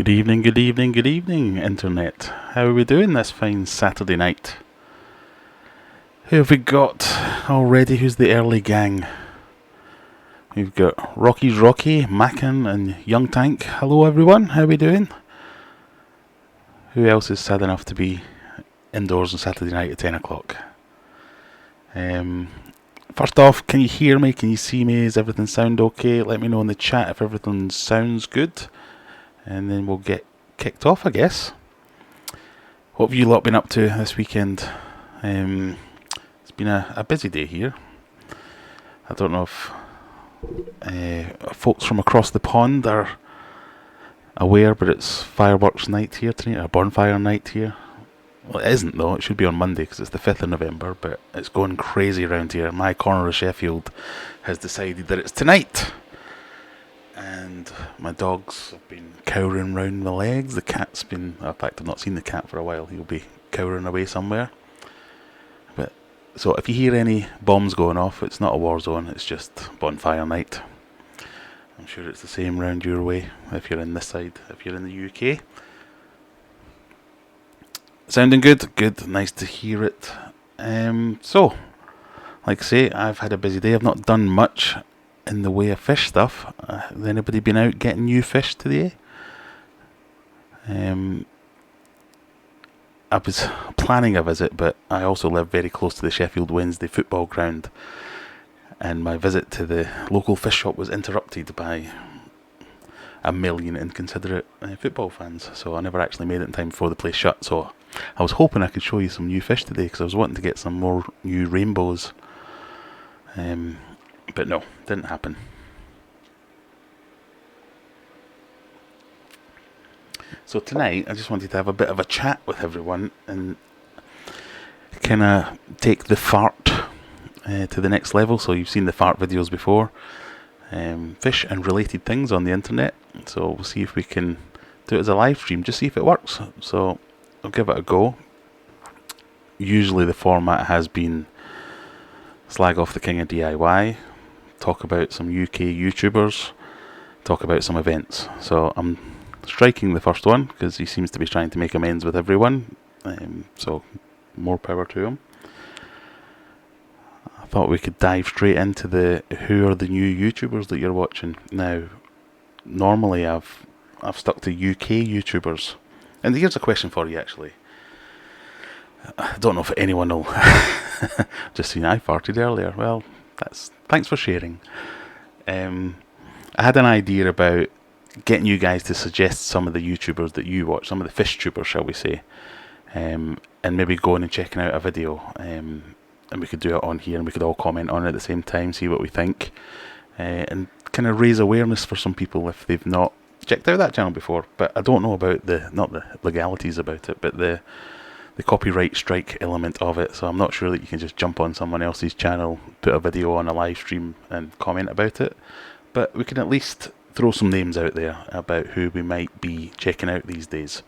Good evening, Internet. How are we doing this fine Saturday night? Who have we got already? Who's the early gang? We've got Rocky's Rocky, Mackin, and Young Tank. Hello, everyone. How are we doing? Who else is sad enough to be indoors on Saturday night at 10 o'clock? First off, can you hear me? Can you see me? Does everything sound okay? Let me know in the chat if everything sounds good. And then we'll get kicked off, I guess. What have you lot been up to this weekend? It's been a busy day here. I don't know if folks from across the pond are aware, but it's fireworks night here tonight, a bonfire night here. Well, it isn't though, it should be on Monday because it's the 5th of November, but it's going crazy around here. My corner of Sheffield has decided that it's tonight. And my dogs have been cowering round my legs. The cat's been, in fact I've not seen the cat for a while, he'll be cowering away somewhere. But so if you hear any bombs going off, it's not a war zone, it's just bonfire night. I'm sure it's the same round your way if you're in this side, if you're in the UK. Sounding good? Good, nice to hear it. So, like I say, I've had a busy day. I've not done much in the way of fish stuff. Has anybody been out getting new fish today? I was planning a visit, but I also live very close to the Sheffield Wednesday football ground, and my visit to the local fish shop was interrupted by a million inconsiderate football fans, so I never actually made it in time before the place shut. So I was hoping I could show you some new fish today, because I was wanting to get some more new rainbows. But no, didn't happen. So tonight, I just wanted to have a bit of a chat with everyone and kind of take the fart to the next level. So you've seen the fart videos before, fish and related things on the internet. So we'll see if we can do it as a live stream, just see if it works. So I'll give it a go. Usually the format has been slag off the king of DIY, talk about some UK YouTubers, talk about some events. So I'm striking the first one because he seems to be trying to make amends with everyone. So more power to him. I thought we could dive straight into the who are the new YouTubers that you're watching. Now, normally I've stuck to UK YouTubers, and here's a question for you actually. I don't know if anyone will. Just seen I farted earlier. Well, thanks for sharing. I had an idea about getting you guys to suggest some of the YouTubers that you watch, some of the fish tubers, shall we say, and maybe going and checking out a video, and we could do it on here, and we could all comment on it at the same time, see what we think, and kind of raise awareness for some people if they've not checked out that channel before. But I don't know about not the legalities about it, but the copyright strike element of it, so I'm not sure that you can just jump on someone else's channel, put a video on a live stream and comment about it. But we can at least throw some names out there about who we might be checking out these days.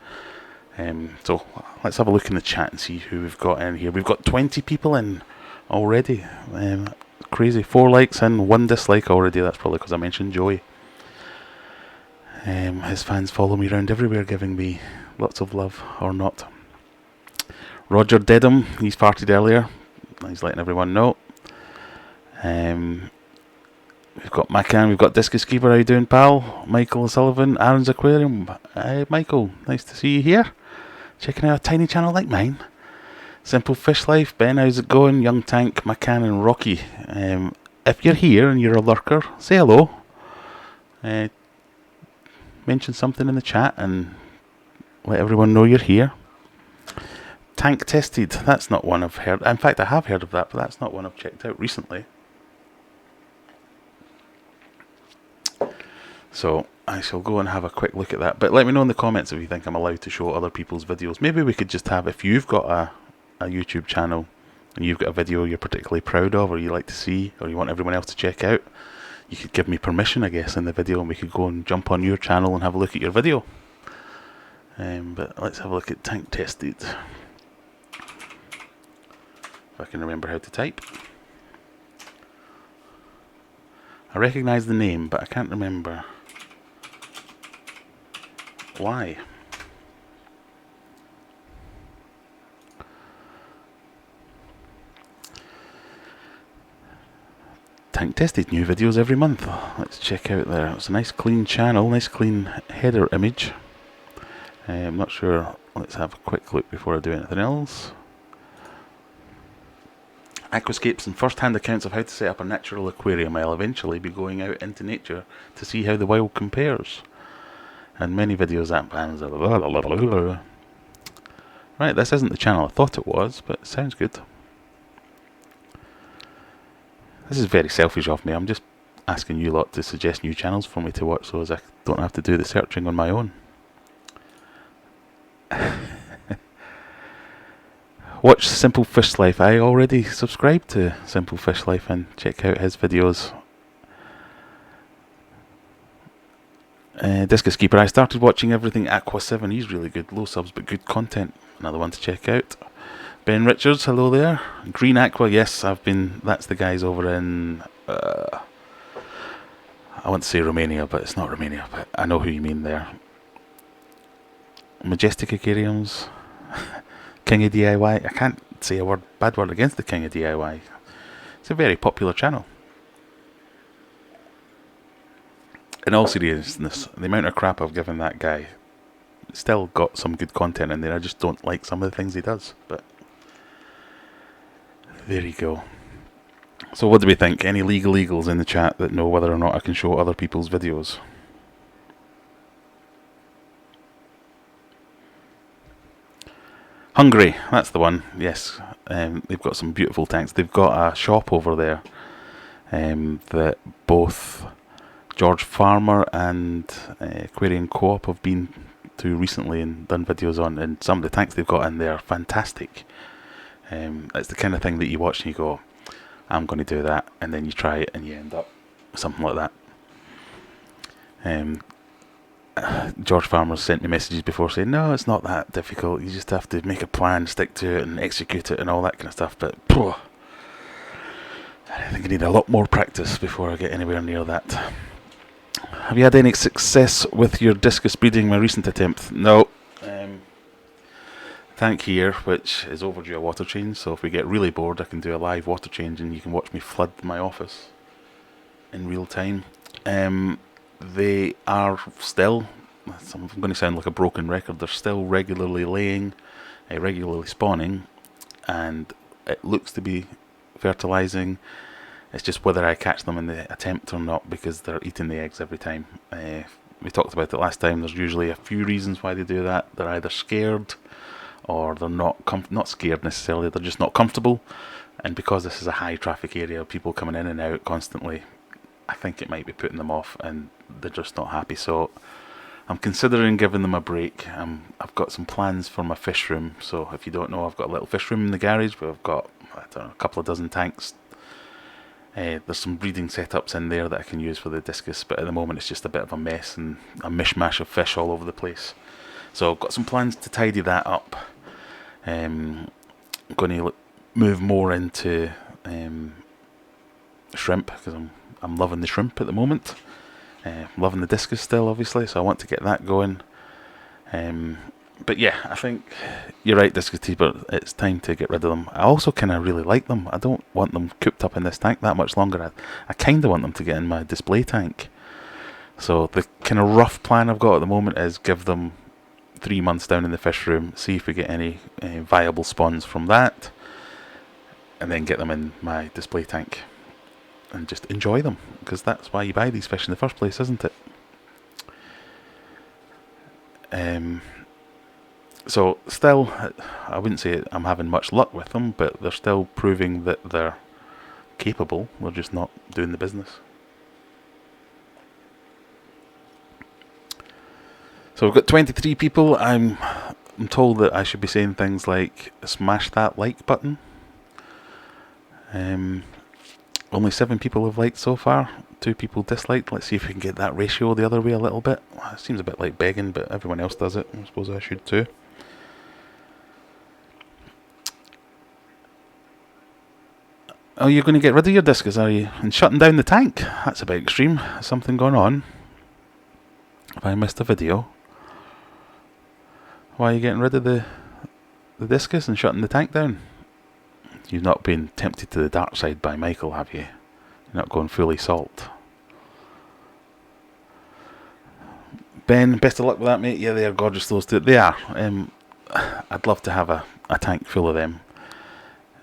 So let's have a look in the chat and see who we've got in here. We've got 20 people in already. Crazy. 4 likes and 1 dislike already. That's probably because I mentioned Joey. His fans follow me around everywhere, giving me lots of love, or not. Roger Dedham, he's farted earlier. He's letting everyone know. We've got Macan, we've got Discus Keeper, how you doing, pal? Michael O'Sullivan, Aaron's Aquarium. Michael, nice to see you here. Checking out a tiny channel like mine. Simple Fish Life, Ben, how's it going? Young Tank, Macan and Rocky. If you're here and you're a lurker, say hello. Mention something in the chat and let everyone know you're here. Tank Tested, that's not one I've heard. In fact, I have heard of that, but that's not one I've checked out recently. So I shall go and have a quick look at that. But let me know in the comments if you think I'm allowed to show other people's videos. Maybe we could just have, if you've got a YouTube channel and you've got a video you're particularly proud of, or you like to see, or you want everyone else to check out, you could give me permission, I guess, in the video, and we could go and jump on your channel and have a look at your video. But let's have a look at Tank Tested. If I can remember how to type. I recognise the name, but I can't remember Why? Tank tested new videos every month. Let's check out there. It's a nice clean channel, nice clean header image. I'm not sure. Let's have a quick look before I do anything else. Aquascapes and first-hand accounts of how to set up a natural aquarium. I'll eventually be going out into nature to see how the wild compares. And many videos that plans. Right, this isn't the channel I thought it was, but it sounds good. This is very selfish of me. I'm just asking you lot to suggest new channels for me to watch so as I don't have to do the searching on my own. Watch Simple Fish Life. I already subscribed to Simple Fish Life and check out his videos. Discus Keeper. I started watching everything Aqua 7. He's really good. Low subs but good content. Another one to check out. Ben Richards, hello there. Green Aqua, yes, that's the guys over in, I want to say Romania, but it's not Romania, but I know who you mean there. Majestic Aquariums, King of DIY, I can't say a bad word against the King of DIY. It's a very popular channel. In all seriousness, the amount of crap I've given that guy, still got some good content in there. I just don't like some of the things he does, but there you go. So what do we think? Any legals in the chat that know whether or not I can show other people's videos? Hungary, that's the one, yes. They've got some beautiful tanks. They've got a shop over there that both George Farmer and Aquarium Co-op have been to recently and done videos on, and some of the tanks they've got in there are fantastic. It's the kind of thing that you watch and you go, I'm going to do that, and then you try it and you end up something like that. George Farmer sent me messages before saying, no, it's not that difficult, you just have to make a plan, stick to it and execute it and all that kind of stuff, but I think I need a lot more practice before I get anywhere near that. Have you had any success with your discus breeding? My recent attempt? No. Tank here, which is overdue a water change, so if we get really bored I can do a live water change and you can watch me flood my office in real time. They are still, I'm going to sound like a broken record, they're still regularly laying, regularly spawning, and it looks to be fertilising. It's just whether I catch them in the attempt or not, because they're eating the eggs every time. We talked about it last time. There's usually a few reasons why they do that. They're either scared, or they're not scared necessarily, they're just not comfortable. And because this is a high traffic area, people coming in and out constantly, I think it might be putting them off and they're just not happy. So I'm considering giving them a break. I've got some plans for my fish room. So if you don't know, I've got a little fish room in the garage, but I've got, I don't know, a couple of dozen tanks. There's some breeding setups in there that I can use for the discus, but at the moment it's just a bit of a mess and a mishmash of fish all over the place. So I've got some plans to tidy that up. I'm going to move more into shrimp, because I'm loving the shrimp at the moment. I'm loving the discus still, obviously, so I want to get that going. But yeah, I think you're right, Discus Keeper, it's time to get rid of them. I also kind of really like them. I don't want them cooped up in this tank that much longer. I kind of want them to get in my display tank. So the kind of rough plan I've got at the moment is give them 3 months down in the fish room, see if we get any viable spawns from that, and then get them in my display tank and just enjoy them, because that's why you buy these fish in the first place, isn't it? So still, I wouldn't say I'm having much luck with them, but they're still proving that they're capable. They're just not doing the business. So we've got 23 people. I'm told that I should be saying things like smash that like button. Only 7 people have liked so far. 2 people disliked. Let's see if we can get that ratio the other way a little bit. It seems a bit like begging, but everyone else does it. I suppose I should too. Oh, you're going to get rid of your discus, are you? And shutting down the tank? That's a bit extreme. Something going on? Have I missed a video? Why are you getting rid of the discus and shutting the tank down? You've not been tempted to the dark side by Michael, have you? You're not going fully salt. Ben, best of luck with that, mate. Yeah, they are gorgeous, those two. They are. I'd love to have a tank full of them.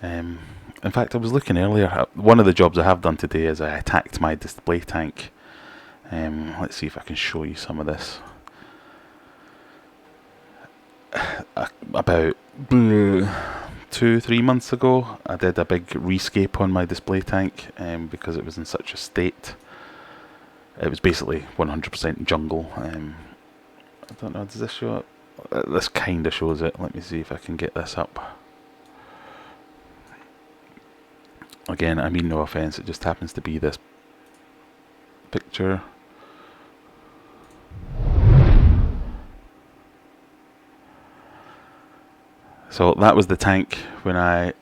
In fact, I was looking earlier. One of the jobs I have done today is I attacked my display tank. Let's see if I can show you some of this. About 2-3 months ago, I did a big rescape on my display tank because it was in such a state. It was basically 100% jungle. I don't know, does this show up? This kind of shows it. Let me see if I can get this up. Again, I mean no offence, it just happens to be this picture. So that was the tank when I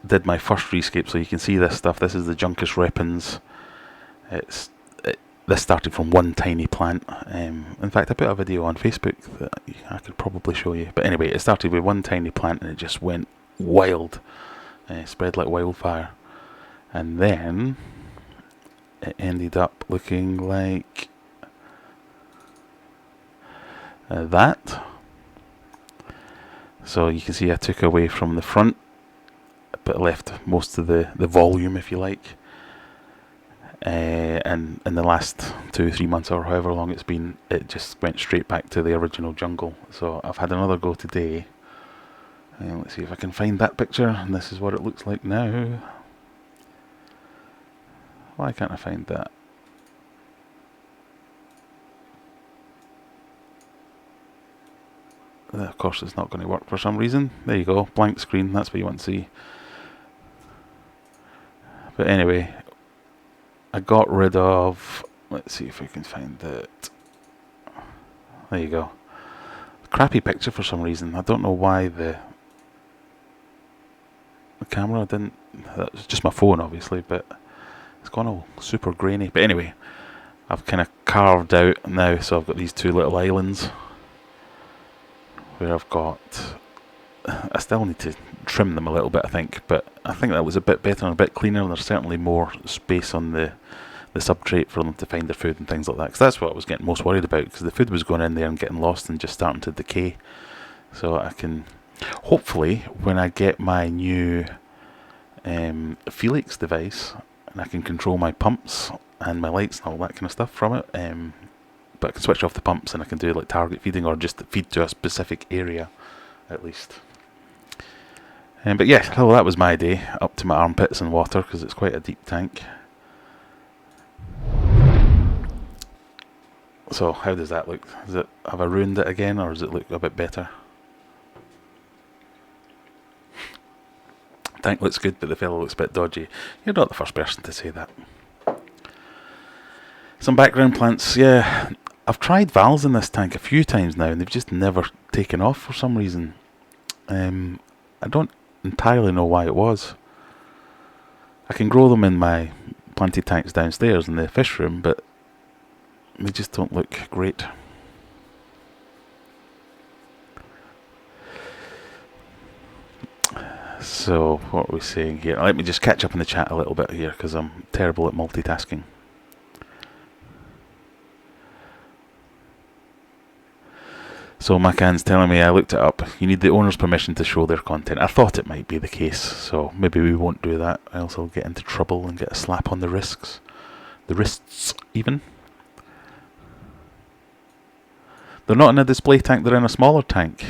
did my first rescape. So you can see this stuff. This is the Junkus weapons. This started from one tiny plant. In fact, I put a video on Facebook that I could probably show you. But anyway, it started with one tiny plant and it just went wild. Spread like wildfire. And then it ended up looking like that. So you can see I took away from the front, but left most of the volume, if you like. And in the last 2-3 months or however long it's been, it just went straight back to the original jungle. So I've had another go today. Let's see if I can find that picture, and this is what it looks like now. Why can't I find that? Of course it's not going to work for some reason. There you go, blank screen, that's what you want to see. But anyway, I got rid of, let's see if I can find it. There you go. Crappy picture for some reason. I don't know why the camera didn't, that was just my phone obviously, but it's gone all super grainy. But anyway, I've kind of carved out now, so I've got these two little islands where I've got, I still need to trim them a little bit I think, but I think that was a bit better and a bit cleaner, and there's certainly more space on the substrate for them to find their food and things like that, because that's what I was getting most worried about, because the food was going in there and getting lost and just starting to decay. So I can, hopefully when I get my new Felix device, and I can control my pumps and my lights and all that kind of stuff from it, but I can switch off the pumps and I can do like target feeding, or just feed to a specific area at least. But yeah, well, that was my day, up to my armpits in water because it's quite a deep tank. So how does that look? Have I ruined it again, or does it look a bit better? Tank looks good, but the fellow looks a bit dodgy. You're not the first person to say that. Some background plants, yeah. I've tried valves in this tank a few times now, and they've just never taken off for some reason. I don't entirely know why it was. I can grow them in my planted tanks downstairs in the fish room, but they just don't look great. So, what are we saying here? Let me just catch up in the chat a little bit here, because I'm terrible at multitasking. So Macan's telling me, I looked it up, you need the owner's permission to show their content. I thought it might be the case, so maybe we won't do that, else I'll get into trouble and get a slap on the wrists. The wrists, even. They're not in a display tank, they're in a smaller tank.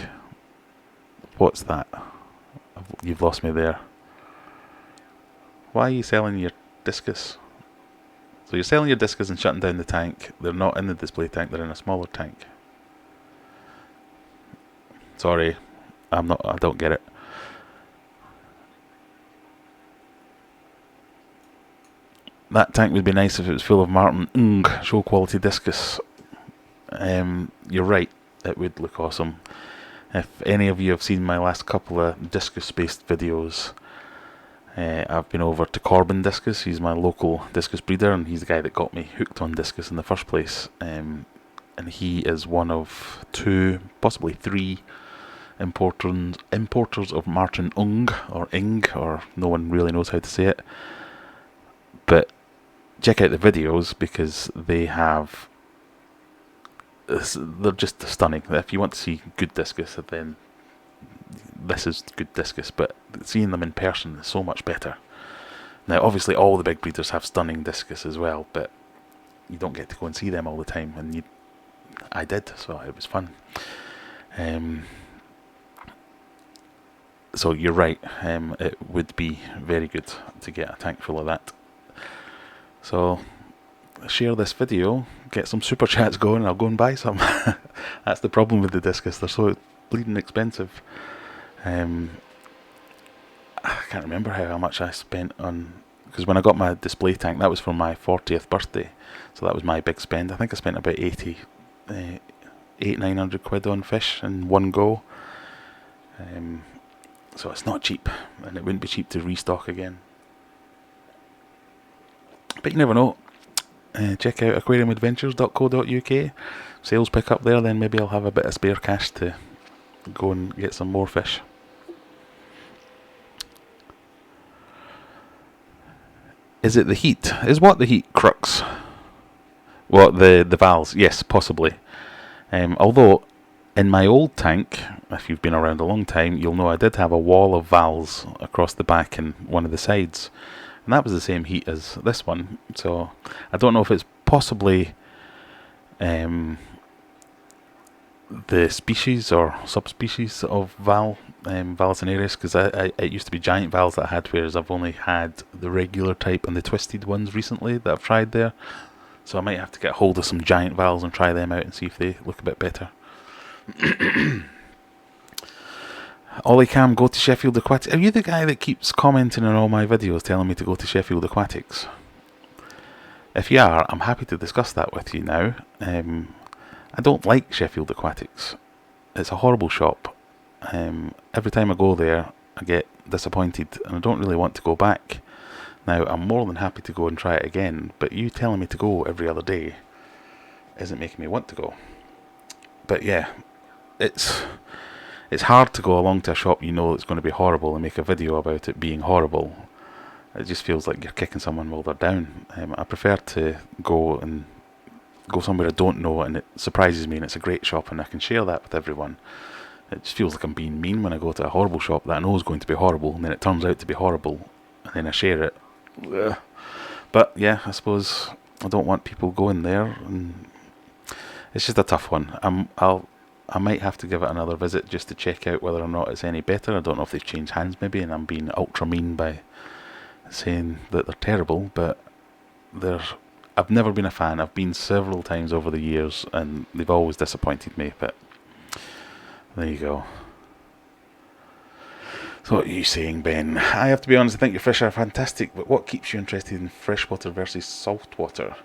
What's that? You've lost me there. Why are you selling your discus? So you're selling your discus and shutting down the tank. They're not in the display tank, they're in a smaller tank. Sorry, I don't get it. That tank would be nice if it was full of Martin show quality discus. You're right, it would look awesome. If any of you have seen my last couple of discus based videos, I've been over to Corbin Discus. He's my local discus breeder, and he's the guy that got me hooked on discus in the first place. and he is one of 2, possibly 3 importers of Martin Ung, or no one really knows how to say it. But check out the videos, because they're just stunning. If you want to see good discus, then this is good discus, but seeing them in person is so much better. Now, obviously, all the big breeders have stunning discus as well, but you don't get to go and see them all the time, and I did, so it was fun. So you're right, it would be very good to get a tank full of that. So share this video, get some super chats going, and I'll go and buy some. That's the problem with the discus, they're so bleeding expensive. I can't remember how much I spent on, because when I got my display tank, that was for my 40th birthday, so that was my big spend. I think I spent about 900 quid on fish in one go. So it's not cheap, and it wouldn't be cheap to restock again. But you never know. Check out aquariumadventures.co.uk. Sales pick up there, then maybe I'll have a bit of spare cash to go and get some more fish. Is it the heat? Is what the heat, Crux? What, the valves? Yes, possibly. Although, in my old tank, if you've been around a long time, you'll know I did have a wall of valves across the back and one of the sides. And that was the same heat as this one. So, I don't know if it's possibly the species or subspecies of Vallisneris, because it used to be giant valves that I had, whereas I've only had the regular type and the twisted ones recently that I've tried there. So I might have to get hold of some giant valves and try them out and see if they look a bit better. Ollie Cam, go to Sheffield Aquatics. Are you the guy that keeps commenting on all my videos telling me to go to Sheffield Aquatics? If you are, I'm happy to discuss that with you now. I don't like Sheffield Aquatics. It's a horrible shop. Every time I go there, I get disappointed, and I don't really want to go back. Now, I'm more than happy to go and try it again, but you telling me to go every other day isn't making me want to go. But yeah, it's hard to go along to a shop you know it's going to be horrible and make a video about it being horrible. It just feels like you're kicking someone while they're down. I prefer to go somewhere I don't know and it surprises me and it's a great shop and I can share that with everyone. It just feels like I'm being mean when I go to a horrible shop that I know is going to be horrible, and then it turns out to be horrible, and then I share it. Ugh. But yeah, I suppose I don't want people going there, and it's just a tough one. I might have to give it another visit just to check out whether or not it's any better. I don't know if they've changed hands maybe, and I'm being ultra mean by saying that they're terrible, but I've never been a fan. I've been several times over the years, and they've always disappointed me, but there you go. So what are you saying, Ben? I have to be honest, I think your fish are fantastic, but what keeps you interested in freshwater versus saltwater?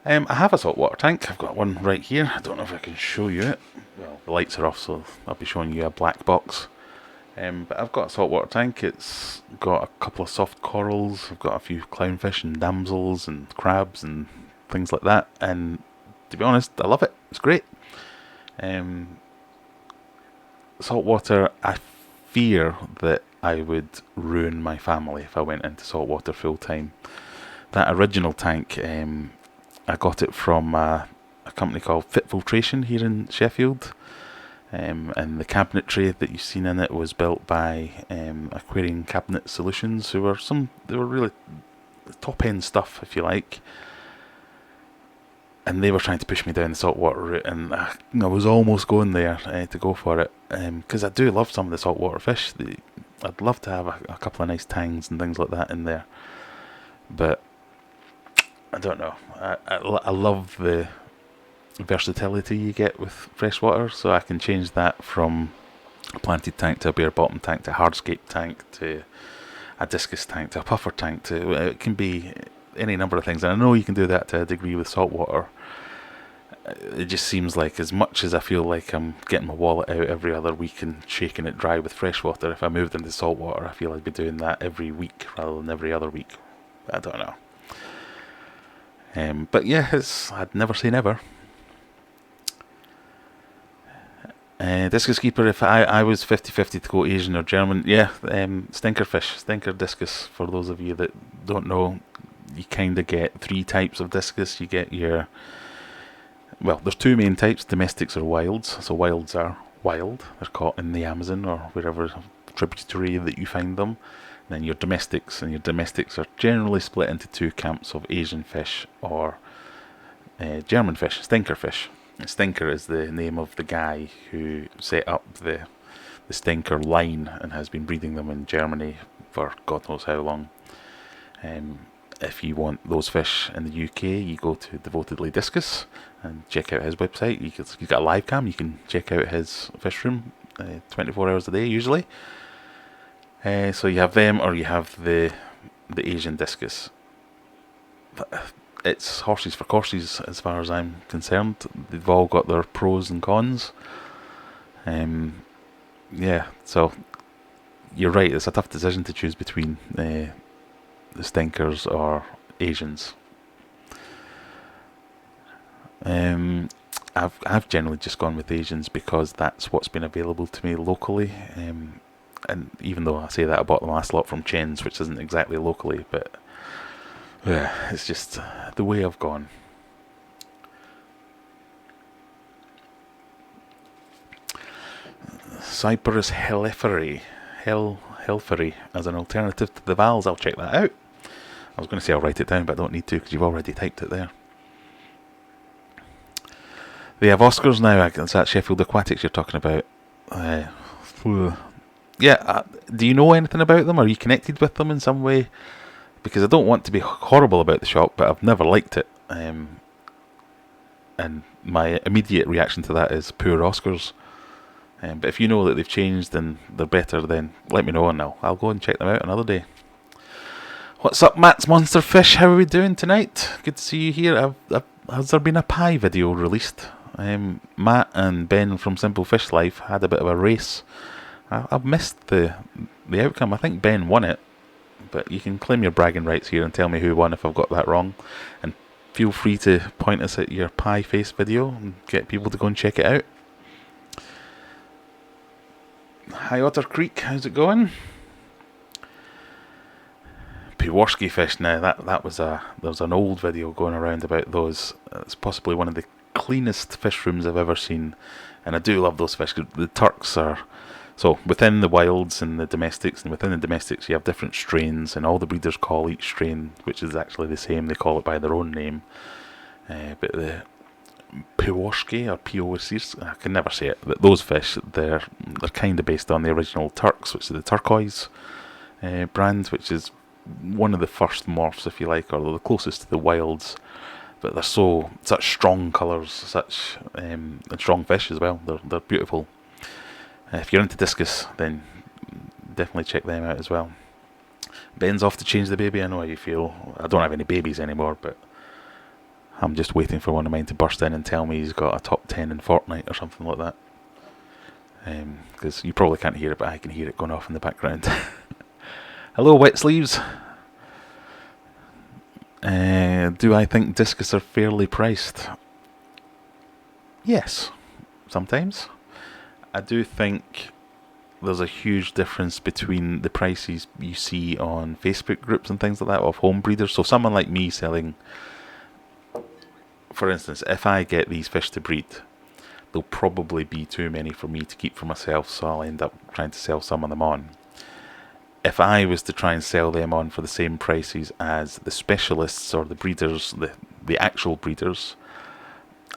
I have a saltwater tank. I've got one right here. I don't know if I can show you it. Well, the lights are off, so I'll be showing you a black box. But I've got a saltwater tank. It's got a couple of soft corals. I've got a few clownfish and damsels and crabs and things like that. And to be honest, I love it. It's great. Saltwater, I fear that I would ruin my family if I went into saltwater full time. That original tank, I got it from a company called Fit Filtration here in Sheffield, and the cabinetry that you've seen in it was built by Aquarium Cabinet Solutions, they were really top end stuff, if you like. And they were trying to push me down the saltwater route, and I was almost going there to go for it, because I do love some of the saltwater fish. I'd love to have a couple of nice tangs and things like that in there, but I don't know. I love the versatility you get with freshwater, so I can change that from a planted tank to a bare bottom tank to a hardscape tank to a discus tank to a puffer tank to it can be any number of things, and I know you can do that to a degree with saltwater. It just seems like, as much as I feel like I'm getting my wallet out every other week and shaking it dry with freshwater, if I moved into saltwater I feel I'd be doing that every week rather than every other week. I don't know. But yeah, I'd never say never. Discus keeper, if I was 50-50 to go Asian or German, yeah, stinker fish, stinker discus. For those of you that don't know, you kind of get three types of discus. You get your, well, there's two main types, domestics or wilds. So wilds are wild, they're caught in the Amazon or wherever tributary that you find them. And then your domestics, and your domestics are generally split into two camps of Asian fish or German fish, stinker fish. Stinker is the name of the guy who set up the stinker line and has been breeding them in Germany for God knows how long. If you want those fish in the UK, you go to Devotedly Discus and check out his website. He's got a live cam, you can check out his fish room 24 hours a day usually. So you have them, or you have the Asian discus. It's horses for courses as far as I'm concerned. They've all got their pros and cons. Yeah, so you're right, it's a tough decision to choose between the stinkers or Asians. I've generally just gone with Asians because that's what's been available to me locally. And even though I say that, I bought the last lot from Chen's, which isn't exactly locally, but it's just the way I've gone. Cyperus heliferi as an alternative to the vowels. I'll check that out. I was going to say I'll write it down, but I don't need to because you've already typed it there. They have Oscars now. It's at Sheffield Aquatics you're talking about. Yeah, do you know anything about them? Are you connected with them in some way? Because I don't want to be horrible about the shop, but I've never liked it. And my immediate reaction to that is poor Oscars. But if you know that they've changed and they're better, then let me know and I'll go and check them out another day. What's up, Matt's Monster Fish? How are we doing tonight? Good to see you here. Has there been a pie video released? Matt and Ben from Simple Fish Life had a bit of a race. I've missed the outcome. I think Ben won it, but you can claim your bragging rights here and tell me who won if I've got that wrong. And feel free to point us at your pie face video and get people to go and check it out. Hi Otter Creek, how's it going? Peworski fish. Now there was an old video going around about those. It's possibly one of the cleanest fish rooms I've ever seen, and I do love those fish. The Turks are, so within the wilds and the domestics, and within the domestics you have different strains, and all the breeders call each strain, which is actually the same, they call it by their own name. But the Peworski or Peworsis, I can never say it, but those fish, they're kind of based on the original Turks, which is the turquoise brand, which is one of the first morphs, if you like, or the closest to the wilds. But they're such strong colours, such and strong fish as well. They're beautiful. If you're into discus, then definitely check them out as well. Ben's off to change the baby. I know how you feel. I don't have any babies anymore, but I'm just waiting for one of mine to burst in and tell me he's got a top 10 in Fortnite or something like that. Because you probably can't hear it, but I can hear it going off in the background. Hello, wet sleeves. Do I think discus are fairly priced? Yes, sometimes. I do think there's a huge difference between the prices you see on Facebook groups and things like that of home breeders. So someone like me selling, for instance, if I get these fish to breed, there'll probably be too many for me to keep for myself, so I'll end up trying to sell some of them on. If I was to try and sell them on for the same prices as the specialists or the breeders, the actual breeders,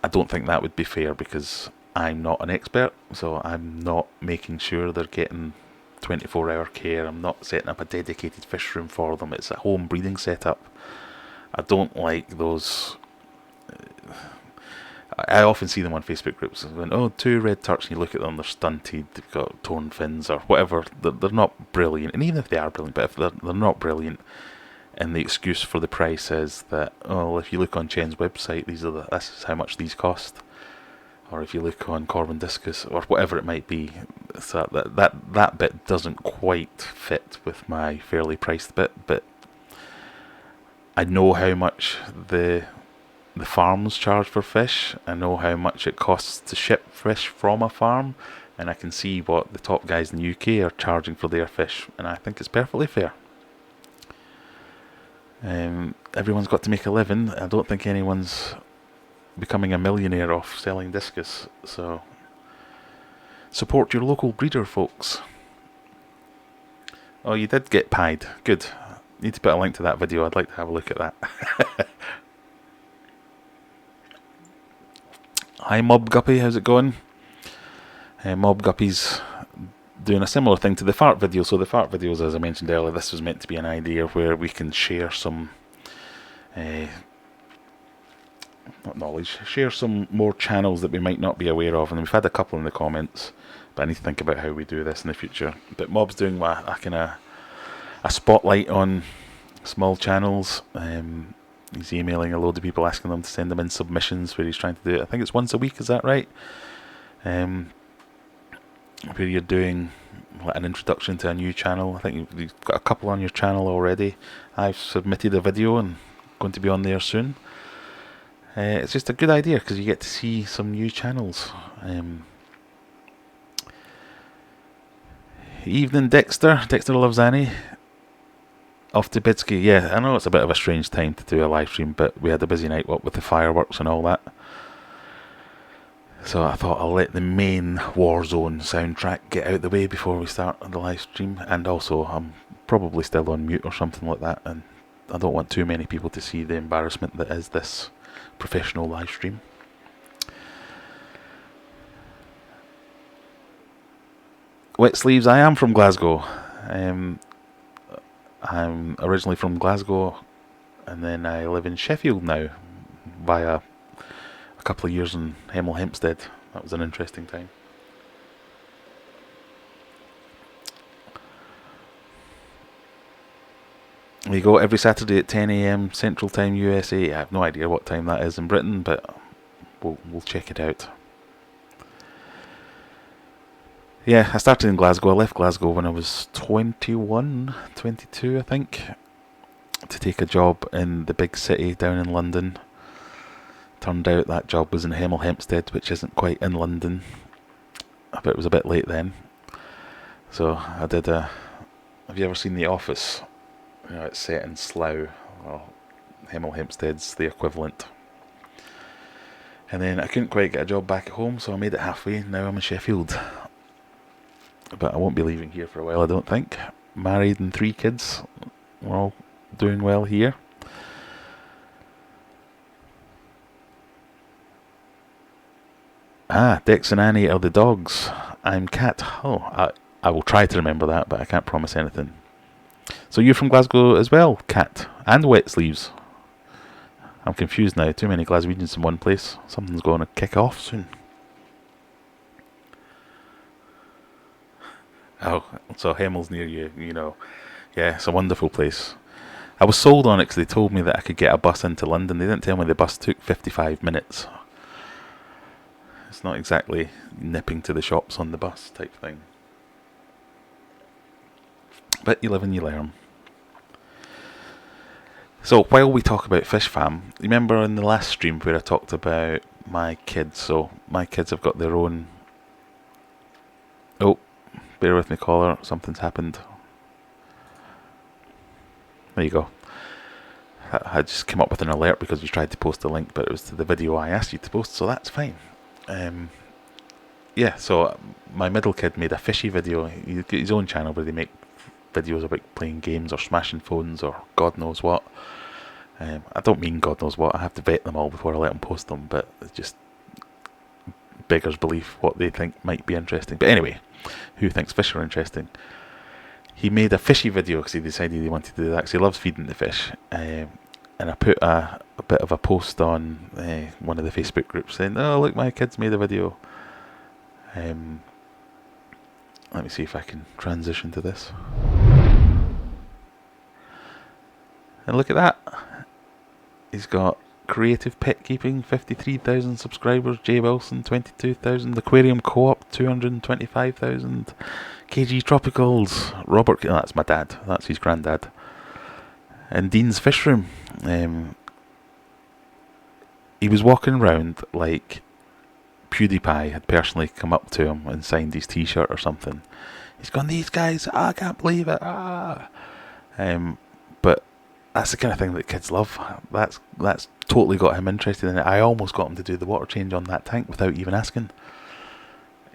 I don't think that would be fair, because I'm not an expert, so I'm not making sure they're getting 24-hour care. I'm not setting up a dedicated fish room for them. It's a home breeding setup. I don't like those. I often see them on Facebook groups going, oh, 2 red turks, and you look at them, they're stunted, they've got torn fins or whatever. They're not brilliant, and even if they are brilliant, but if they're not brilliant, and the excuse for the price is that, oh, if you look on Chen's website, this is how much these cost, or if you look on Corbin Discus or whatever it might be, so that bit doesn't quite fit with my fairly priced bit. But I know how much the the farms charge for fish. I know how much it costs to ship fish from a farm, and I can see what the top guys in the UK are charging for their fish, and I think it's perfectly fair. Everyone's got to make a living. I don't think anyone's becoming a millionaire off selling discus, so support your local breeder, folks. Oh, you did get pied. Good. Need to put a link to that video. I'd like to have a look at that. Hi Mob Guppy, how's it going? Mob Guppy's doing a similar thing to the fart video. So the fart videos, as I mentioned earlier, this was meant to be an idea where we can share some not knowledge, share some more channels that we might not be aware of, and we've had a couple in the comments, but I need to think about how we do this in the future. But Mob's doing a kind of a spotlight on small channels. He's emailing a load of people asking them to send them in submissions where he's trying to do it. I think it's once a week, is that right? Where you're doing like an introduction to a new channel. I think you've got a couple on your channel already. I've submitted a video and going to be on there soon. It's just a good idea because you get to see some new channels. Evening Dexter. Dexter loves Annie. Off to Bidsky. Yeah, I know it's a bit of a strange time to do a live stream, but we had a busy night, what with the fireworks and all that. So I thought I'll let the main Warzone soundtrack get out the way before we start the live stream. And also, I'm probably still on mute or something like that, and I don't want too many people to see the embarrassment that is this professional live stream. Wet Sleeves, I am from Glasgow. I'm originally from Glasgow, and then I live in Sheffield now via a couple of years in Hemel Hempstead. That was an interesting time. There you go, every Saturday at 10 AM Central Time USA. I have no idea what time that is in Britain, but we'll check it out. Yeah, I started in Glasgow. I left Glasgow when I was 21, 22 I think, to take a job in the big city down in London. Turned out that job was in Hemel Hempstead, which isn't quite in London, but it was a bit late then. So I did a... Have you ever seen The Office? You know, it's set in Slough. Well, Hemel Hempstead's the equivalent. And then I couldn't quite get a job back at home, so I made it halfway. Now I'm in Sheffield. But I won't be leaving here for a while, I don't think. Married and 3 kids. We're all doing well here. Ah, Dex and Annie are the dogs. I'm Cat. Oh, I will try to remember that, but I can't promise anything. So you're from Glasgow as well, Cat? And Wet Sleeves? I'm confused now. Too many Glaswegians in one place. Something's going to kick off soon. Oh, so Hemel's near you, you know. Yeah, it's a wonderful place. I was sold on it because they told me that I could get a bus into London. They didn't tell me the bus took 55 minutes. It's not exactly nipping to the shops on the bus type thing. But you live and you learn. So while we talk about Fish Fam, remember in the last stream where I talked about my kids? So my kids have got their own... Oh, bear with me, caller. Something's happened. There you go. I just came up with an alert because you tried to post a link, but it was to the video I asked you to post, so that's fine. Yeah, so my middle kid made a fishy video. He's got his own channel where they make videos about playing games or smashing phones or God knows what. I don't mean God knows what. I have to vet them all before I let them post them, but it's just beggars belief what they think might be interesting. But anyway, who thinks fish are interesting? He made a fishy video because he decided he wanted to do that because he loves feeding the fish. And I put a bit of a post on one of the Facebook groups saying, oh look, my kids made a video. Let me see if I can transition to this. And look at that. He's got Creative Pet Keeping, 53,000 subscribers. Jay Wilson, 22,000. Aquarium Co-op, 225,000. KG Tropicals. Robert, that's my dad. That's his granddad. And Dean's Fish Room. he was walking around like PewDiePie had personally come up to him and signed his t-shirt or something. He's gone, these guys, I can't believe it. But that's the kind of thing that kids love. That's totally got him interested in it. I almost got him to do the water change on that tank without even asking.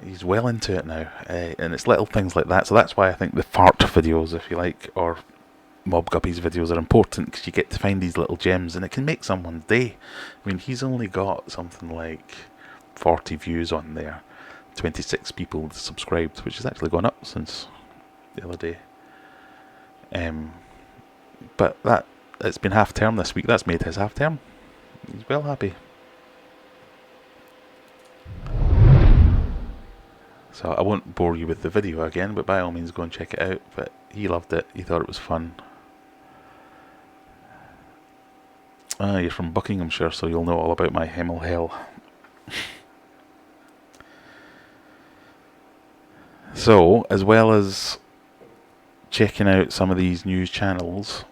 He's well into it now, and it's little things like that. So that's why I think the fart videos, if you like, or Mob Guppies videos are important, because you get to find these little gems, and it can make someone's day. I mean, he's only got something like 40 views on there, 26 people subscribed, which has actually gone up since the other day. But it's been half term this week. That's made his half term. He's well happy. So I won't bore you with the video again, but by all means go and check it out. But he loved it. He thought it was fun. You're from Buckinghamshire, so you'll know all about my Hemel Hell. So, as well as checking out some of these news channels,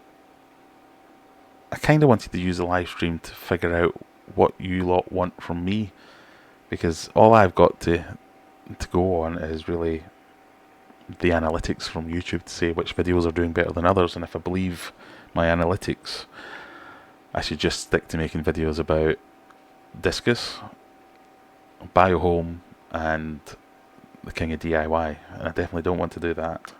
I kind of wanted to use the live stream to figure out what you lot want from me, because all I've got to go on is really the analytics from YouTube to say which videos are doing better than others, and if I believe my analytics, I should just stick to making videos about Discus, Biohome, and the King of DIY, and I definitely don't want to do that.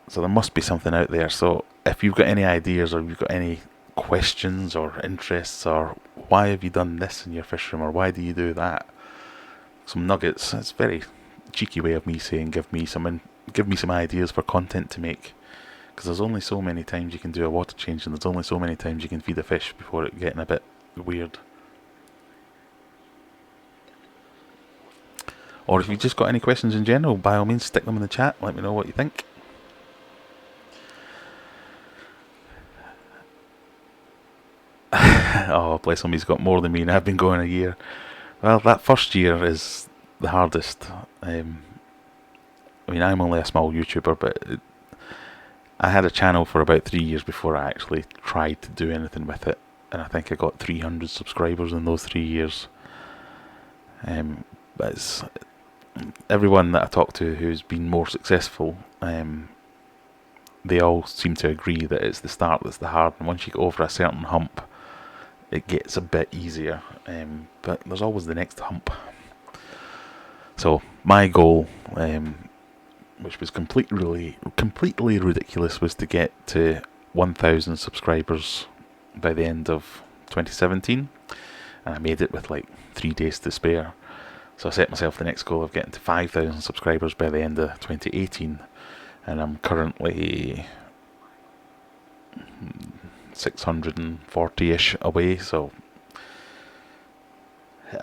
So there must be something out there. So if you've got any ideas, or you've got any questions or interests, or why have you done this in your fish room, or why do you do that, some nuggets. It's a very cheeky way of me saying give me some ideas for content to make, because there's only so many times you can do a water change, and there's only so many times you can feed a fish before it getting a bit weird. Or if you've just got any questions in general, by all means stick them in the chat, let me know what you think. Oh, bless him, he's got more than me, and I've been going a year. Well, that first year is the hardest. I mean, I'm only a small YouTuber, but I had a channel for about 3 years before I actually tried to do anything with it, and I think I got 300 subscribers in those 3 years. But it's, everyone that I talk to who's been more successful, they all seem to agree that it's the start that's the hard, and once you get over a certain hump, it gets a bit easier, but there's always the next hump. So my goal, which was completely ridiculous, was to get to 1,000 subscribers by the end of 2017, and I made it with like 3 days to spare. So I set myself the next goal of getting to 5,000 subscribers by the end of 2018, and I'm currently 640-ish away, so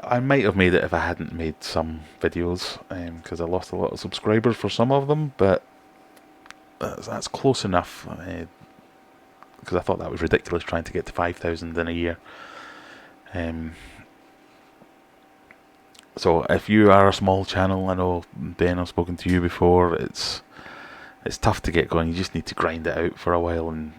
I might have made it if I hadn't made some videos, because I lost a lot of subscribers for some of them, but that's close enough, because I thought that was ridiculous trying to get to 5,000 in a year. So if you are a small channel, I know Ben, I've spoken to you before, it's tough to get going. You just need to grind it out for a while and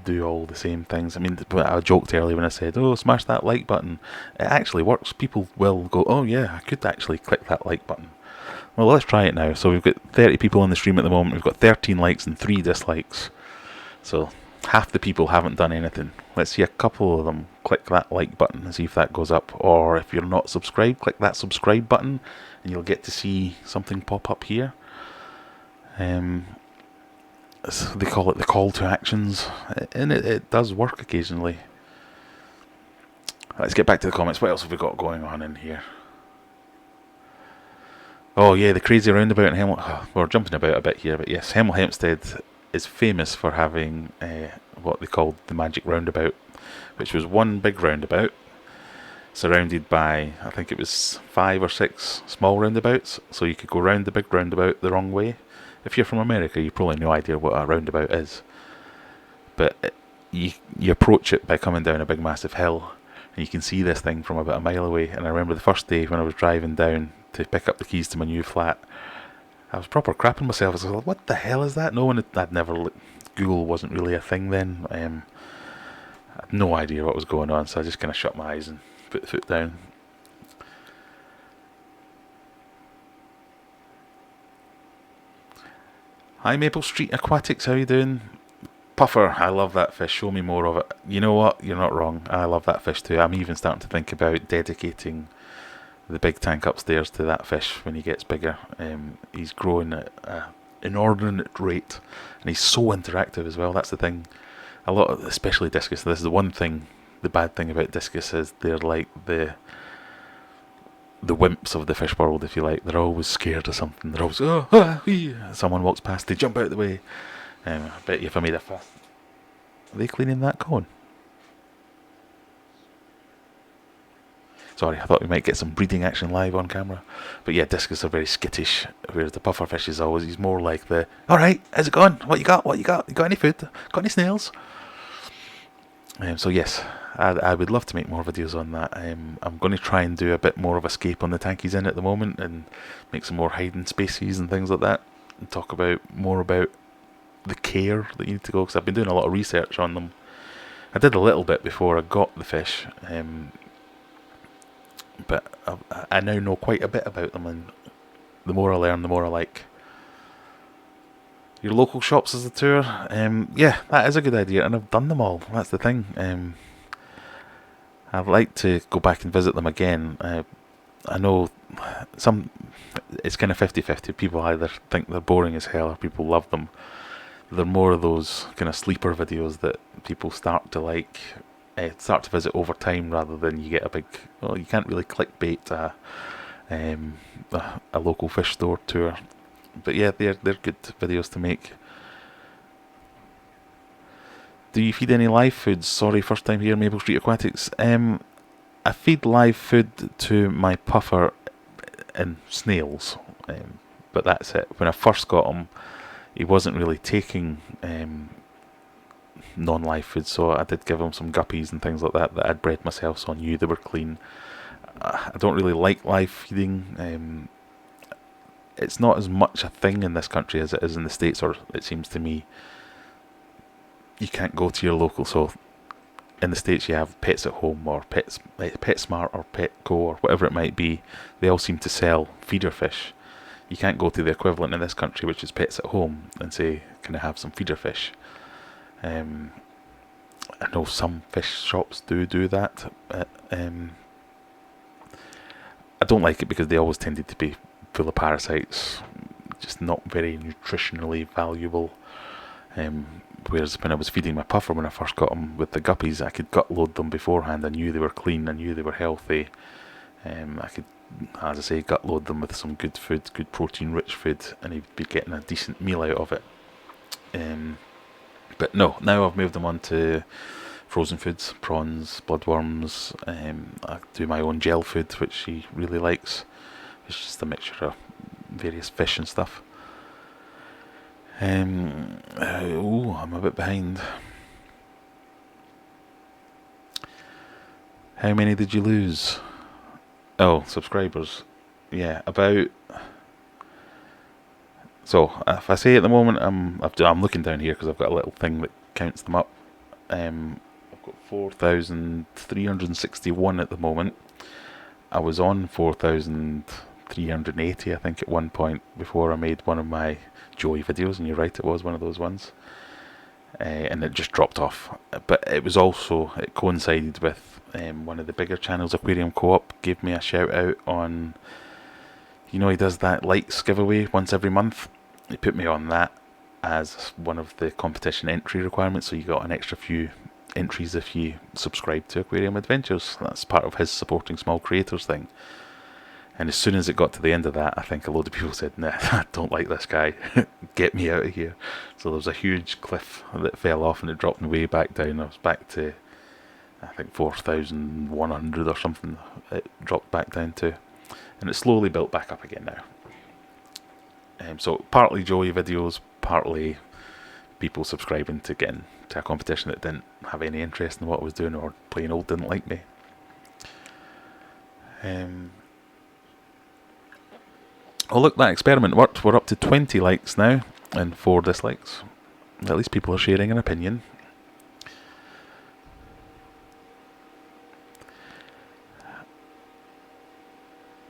do all the same things. I mean, I joked earlier when I said, oh, smash that like button. It actually works. People will go, oh yeah, I could actually click that like button. Well, let's try it now. So we've got 30 people in the stream at the moment. We've got 13 likes and 3 dislikes. So half the people haven't done anything. Let's see a couple of them click that like button and see if that goes up. Or if you're not subscribed, click that subscribe button and you'll get to see something pop up here. So they call it the call to actions, and it does work occasionally. Let's get back to the comments. What else have we got going on in here? Oh yeah, the crazy roundabout in Hemel. Oh, we're jumping about a bit here, but yes, Hemel Hempstead is famous for having what they called the magic roundabout, which was one big roundabout surrounded by, I think it was 5 or 6 small roundabouts, so you could go round the big roundabout the wrong way. If you're from America, you've probably no idea what a roundabout is. But you approach it by coming down a big massive hill, and you can see this thing from about a mile away. And I remember the first day when I was driving down to pick up the keys to my new flat, I was proper crapping myself. I was like, what the hell is that? No one I'd never looked. Google wasn't really a thing then. I had no idea what was going on, so I just kind of shut my eyes and put the foot down. Hi Maple Street Aquatics, how you doing? Puffer, I love that fish, show me more of it. You know what, you're not wrong, I love that fish too. I'm even starting to think about dedicating the big tank upstairs to that fish when he gets bigger. He's growing at an inordinate rate, and he's so interactive as well. That's the thing. A lot of, especially discus. This is the one thing. The bad thing about discus is they're like the wimps of the fish world, if you like. They're always scared of something. They're always someone walks past, they jump out of the way. I bet you if I made a fuss. Are they cleaning that cone? Sorry, I thought we might get some breeding action live on camera. But yeah, discus are very skittish, whereas the pufferfish is always, he's more like the, alright, how's it going? What you got? What you got? You got any food? Got any snails? So yes, I would love to make more videos on that. I'm going to try and do a bit more of escape on the tank he's in at the moment, and make some more hiding spaces and things like that, and talk more about the care that you need to go, because I've been doing a lot of research on them. I did a little bit before I got the fish, but I now know quite a bit about them, and the more I learn, the more I like. Your local shops as a tour? Yeah, that is a good idea, and I've done them all. That's the thing. I'd like to go back and visit them again. I know it's kind of 50-50. People either think they're boring as hell or people love them. They're more of those kind of sleeper videos that people start to start to visit over time, rather than you get a big, well, you can't really clickbait a local fish store tour. But yeah, they're good videos to make. Do you feed any live foods? Sorry, first time here, Maple Street Aquatics. I feed live food to my puffer and snails, but that's it. When I first got him, he wasn't really taking non-live food, so I did give him some guppies and things like that I'd bred myself, so I knew they were clean. I don't really like live feeding. It's not as much a thing in this country as it is in the States, or it seems to me. You can't go to your local, so in the States you have Pets at Home or PetSmart or Petco or whatever it might be. They all seem to sell feeder fish. You can't go to the equivalent in this country, which is Pets at Home, and say, can I have some feeder fish? I know some fish shops do that. I don't like it because they always tended to be full of parasites, just not very nutritionally valuable. Whereas when I was feeding my puffer, when I first got them with the guppies, I could gut load them beforehand. I knew they were clean, I knew they were healthy. I could, as I say, gut load them with some good food, good protein rich food, and he'd be getting a decent meal out of it. But no, now I've moved them on to frozen foods, prawns, bloodworms. I do my own gel food, which he really likes. It's just a mixture of various fish and stuff. I'm a bit behind. How many did you lose? Oh, subscribers. Yeah, about. So if I say at the moment, I'm looking down here because I've got a little thing that counts them up. I've got 4,361 at the moment. I was on 4,380, I think, at one point before I made one of my Joey videos, and you're right, it was one of those ones. And it just dropped off. But it coincided with one of the bigger channels, Aquarium Co-op, gave me a shout out on, he does that likes giveaway once every month. He put me on that as one of the competition entry requirements, so you got an extra few entries if you subscribe to Aquarium Adventures. That's part of his supporting small creators thing. And as soon as it got to the end of that, I think a load of people said, nah, I don't like this guy, get me out of here. So there was a huge cliff that fell off, and it dropped me way back down. I was back to, I think, 4,100 or something it dropped back down to. And it slowly built back up again now. So partly Joey videos, partly people subscribing to get into a competition that didn't have any interest in what I was doing, or plain old didn't like me. Oh look, that experiment worked. We're up to 20 likes now and 4 dislikes. At least people are sharing an opinion.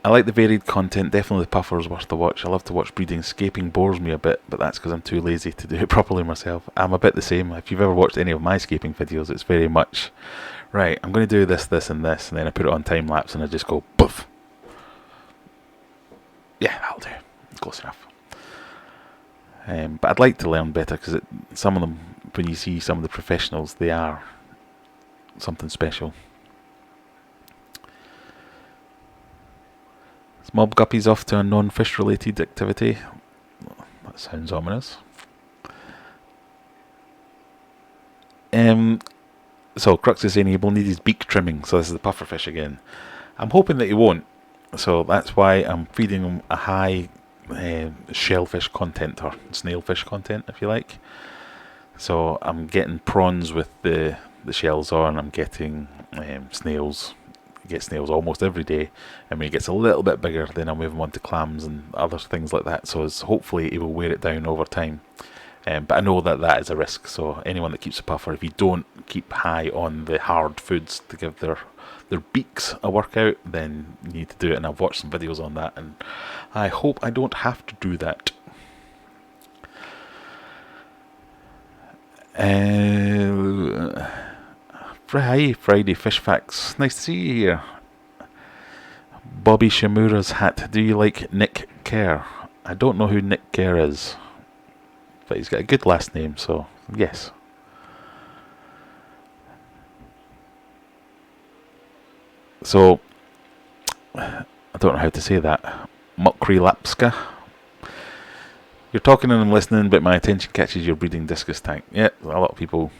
I like the varied content. Definitely the puffer's worth the watch. I love to watch breeding. Scaping bores me a bit, but that's because I'm too lazy to do it properly myself. I'm a bit the same. If you've ever watched any of my scaping videos, it's very much, right, I'm going to do this, this and this, and then I put it on time lapse and I just go poof. Yeah, that'll do. Close enough. But I'd like to learn better, because some of them, when you see some of the professionals, they are something special. Mob guppies off to a non-fish related activity. That sounds ominous. So Crux is saying he will need his beak trimming, so this is the pufferfish again. I'm hoping that he won't, so that's why I'm feeding him a high shellfish content, or snailfish content if you like. So I'm getting prawns with the shells on, I'm getting snails. I get snails almost every day, and when he gets a little bit bigger, then I'll move him on to clams and other things like that. So hopefully he will wear it down over time. But I know that is a risk, so anyone that keeps a puffer, if you don't keep high on the hard foods to give their beaks a workout, then you need to do it, and I've watched some videos on that, and I hope I don't have to do that. Hi, Friday Fish Facts. Nice to see you here. Bobby Shimura's hat. Do you like Nick Kerr? I don't know who Nick Kerr is, but he's got a good last name, so yes. So, I don't know how to say that. Mokri Lapska. You're talking and I'm listening, but my attention catches your breeding discus tank. Yeah, a lot of people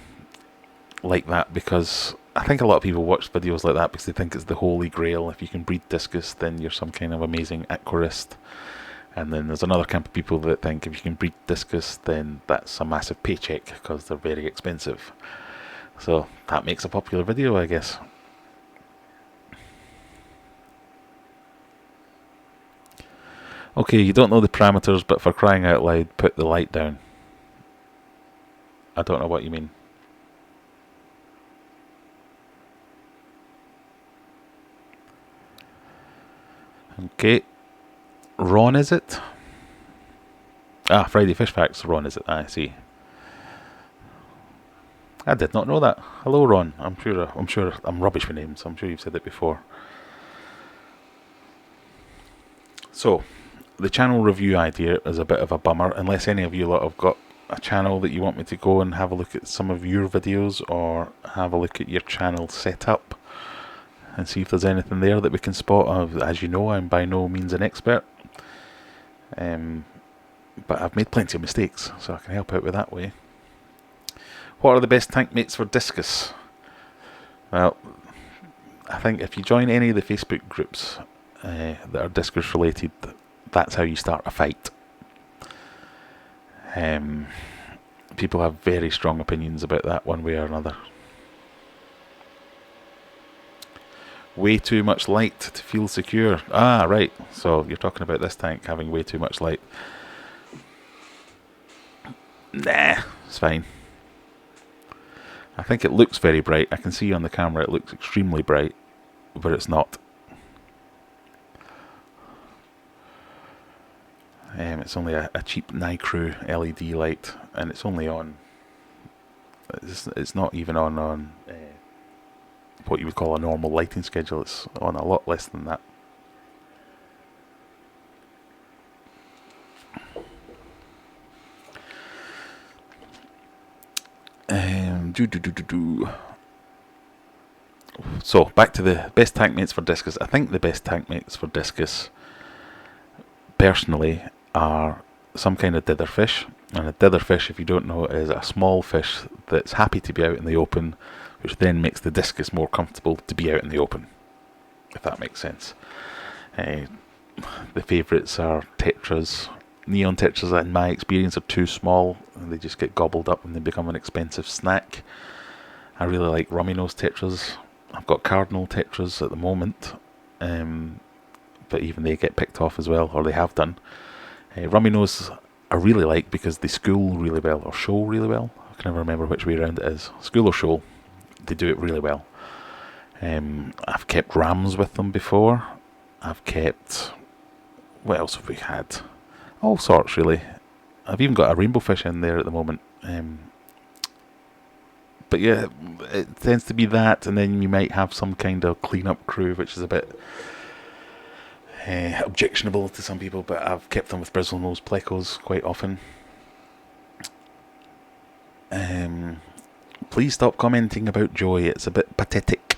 like that, because I think a lot of people watch videos like that because they think it's the holy grail. If you can breed discus, then you're some kind of amazing aquarist. And then there's another camp of people that think if you can breed discus, then that's a massive paycheck because they're very expensive. So that makes a popular video, I guess. Okay, you don't know the parameters, but for crying out loud, put the light down. I don't know what you mean. Okay. Ron, is it? Ah, Friday Fish Facts. Ron, is it? I see. I did not know that. Hello, Ron. I'm sure I'm rubbish with names. I'm sure you've said it before. So, the channel review idea is a bit of a bummer, unless any of you lot have got a channel that you want me to go and have a look at some of your videos, or have a look at your channel setup and see if there's anything there that we can spot. As you know, I'm by no means an expert, but I've made plenty of mistakes, so I can help out with that way. What are the best tank mates for discus? Well, I think if you join any of the Facebook groups that are discus related, that's how you start a fight. People have very strong opinions about that one way or another. Way too much light to feel secure. Ah, right. So you're talking about this tank having way too much light. Nah, it's fine. I think it looks very bright. I can see on the camera it looks extremely bright, but it's not. It's only a cheap Nicrew LED light, and it's only on. It's not even on what you would call a normal lighting schedule. It's on a lot less than that. So back to the best tank mates for discus. I think the best tank mates for discus, personally, are some kind of ditherfish. And a ditherfish, if you don't know, is a small fish that's happy to be out in the open, which then makes the discus more comfortable to be out in the open, if that makes sense. The favourites are tetras. Neon tetras, in my experience, are too small, and they just get gobbled up and they become an expensive snack. I really like rummy nose tetras. I've got cardinal tetras at the moment, but even they get picked off as well, or they have done. Rummy nose I really like because they school really well, or show really well. I can never remember which way around it is. School or show, they do it really well. I've kept rams with them before, I've kept... What else have we had? All sorts, really. I've even got a rainbow fish in there at the moment. But yeah, it tends to be that, and then you might have some kind of clean-up crew, which is a bit objectionable to some people, but I've kept them with bristlenose plecos quite often. Please stop commenting about Joy, it's a bit pathetic.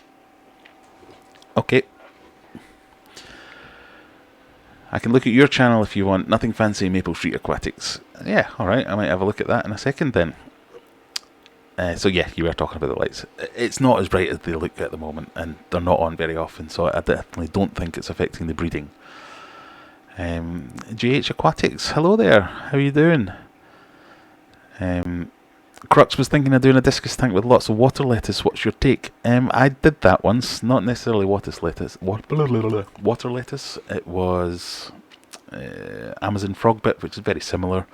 Okay. I can look at your channel if you want. Nothing fancy, Maple Street Aquatics. Yeah, alright, I might have a look at that in a second then. So yeah, you were talking about the lights. It's not as bright as they look at the moment, and they're not on very often, so I definitely don't think it's affecting the breeding. GH Aquatics, hello there, how are you doing? Crux was thinking of doing a discus tank with lots of water lettuce. What's your take? I did that once, not necessarily water lettuce. Water lettuce. It was Amazon Frogbit, which is very similar.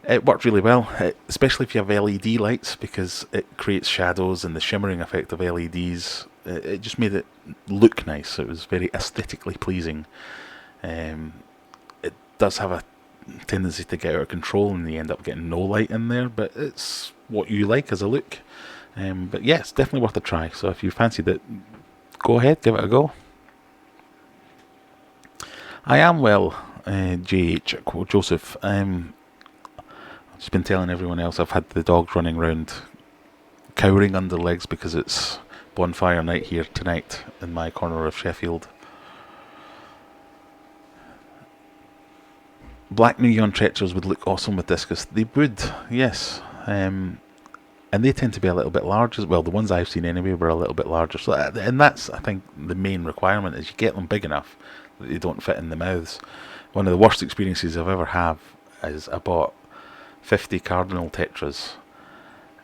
It worked really well, especially if you have LED lights, because it creates shadows and the shimmering effect of LEDs. It just made it look nice. It was very aesthetically pleasing. It does have a tendency to get out of control and you end up getting no light in there, but it's what you like as a look. But yeah, it's definitely worth a try, so if you fancied it, go ahead, give it a go. I am well, JH, Joseph. I've just been telling everyone else I've had the dogs running around cowering under legs because it's bonfire night here tonight in my corner of Sheffield. Black neon tretchers would look awesome with discus. They would, yes. And they tend to be a little bit large as well. The ones I've seen anyway were a little bit larger. So, and that's, I think, the main requirement is you get them big enough that they don't fit in the mouths. One of the worst experiences I've ever had is I bought 50 cardinal tetras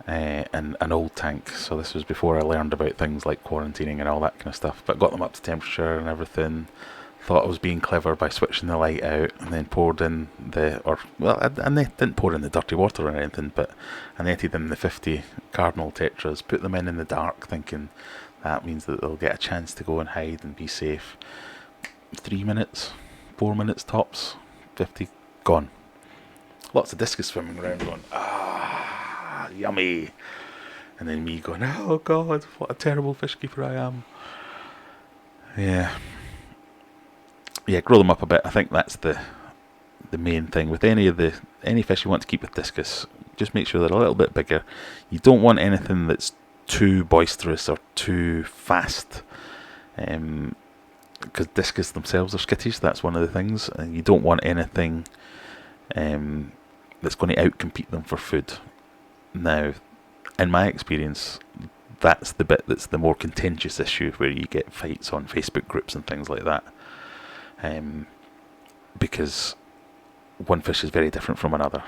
in an old tank. So this was before I learned about things like quarantining and all that kind of stuff. But got them up to temperature and everything. Thought I was being clever by switching the light out, and then poured in I didn't pour in the dirty water or anything, but I netted in the 50 cardinal tetras, put them in the dark, thinking that means that they'll get a chance to go and hide and be safe. 3 minutes, 4 minutes tops, 50 gone. Lots of discus swimming around going, ah, yummy. And then me going, oh God, what a terrible fish keeper I am. Yeah, grow them up a bit. I think that's the main thing with any fish you want to keep with discus. Just make sure they're a little bit bigger. You don't want anything that's too boisterous or too fast, because discus themselves are skittish. That's one of the things. And you don't want anything that's going to outcompete them for food. Now, in my experience, that's the bit that's the more contentious issue, where you get fights on Facebook groups and things like that. Because one fish is very different from another.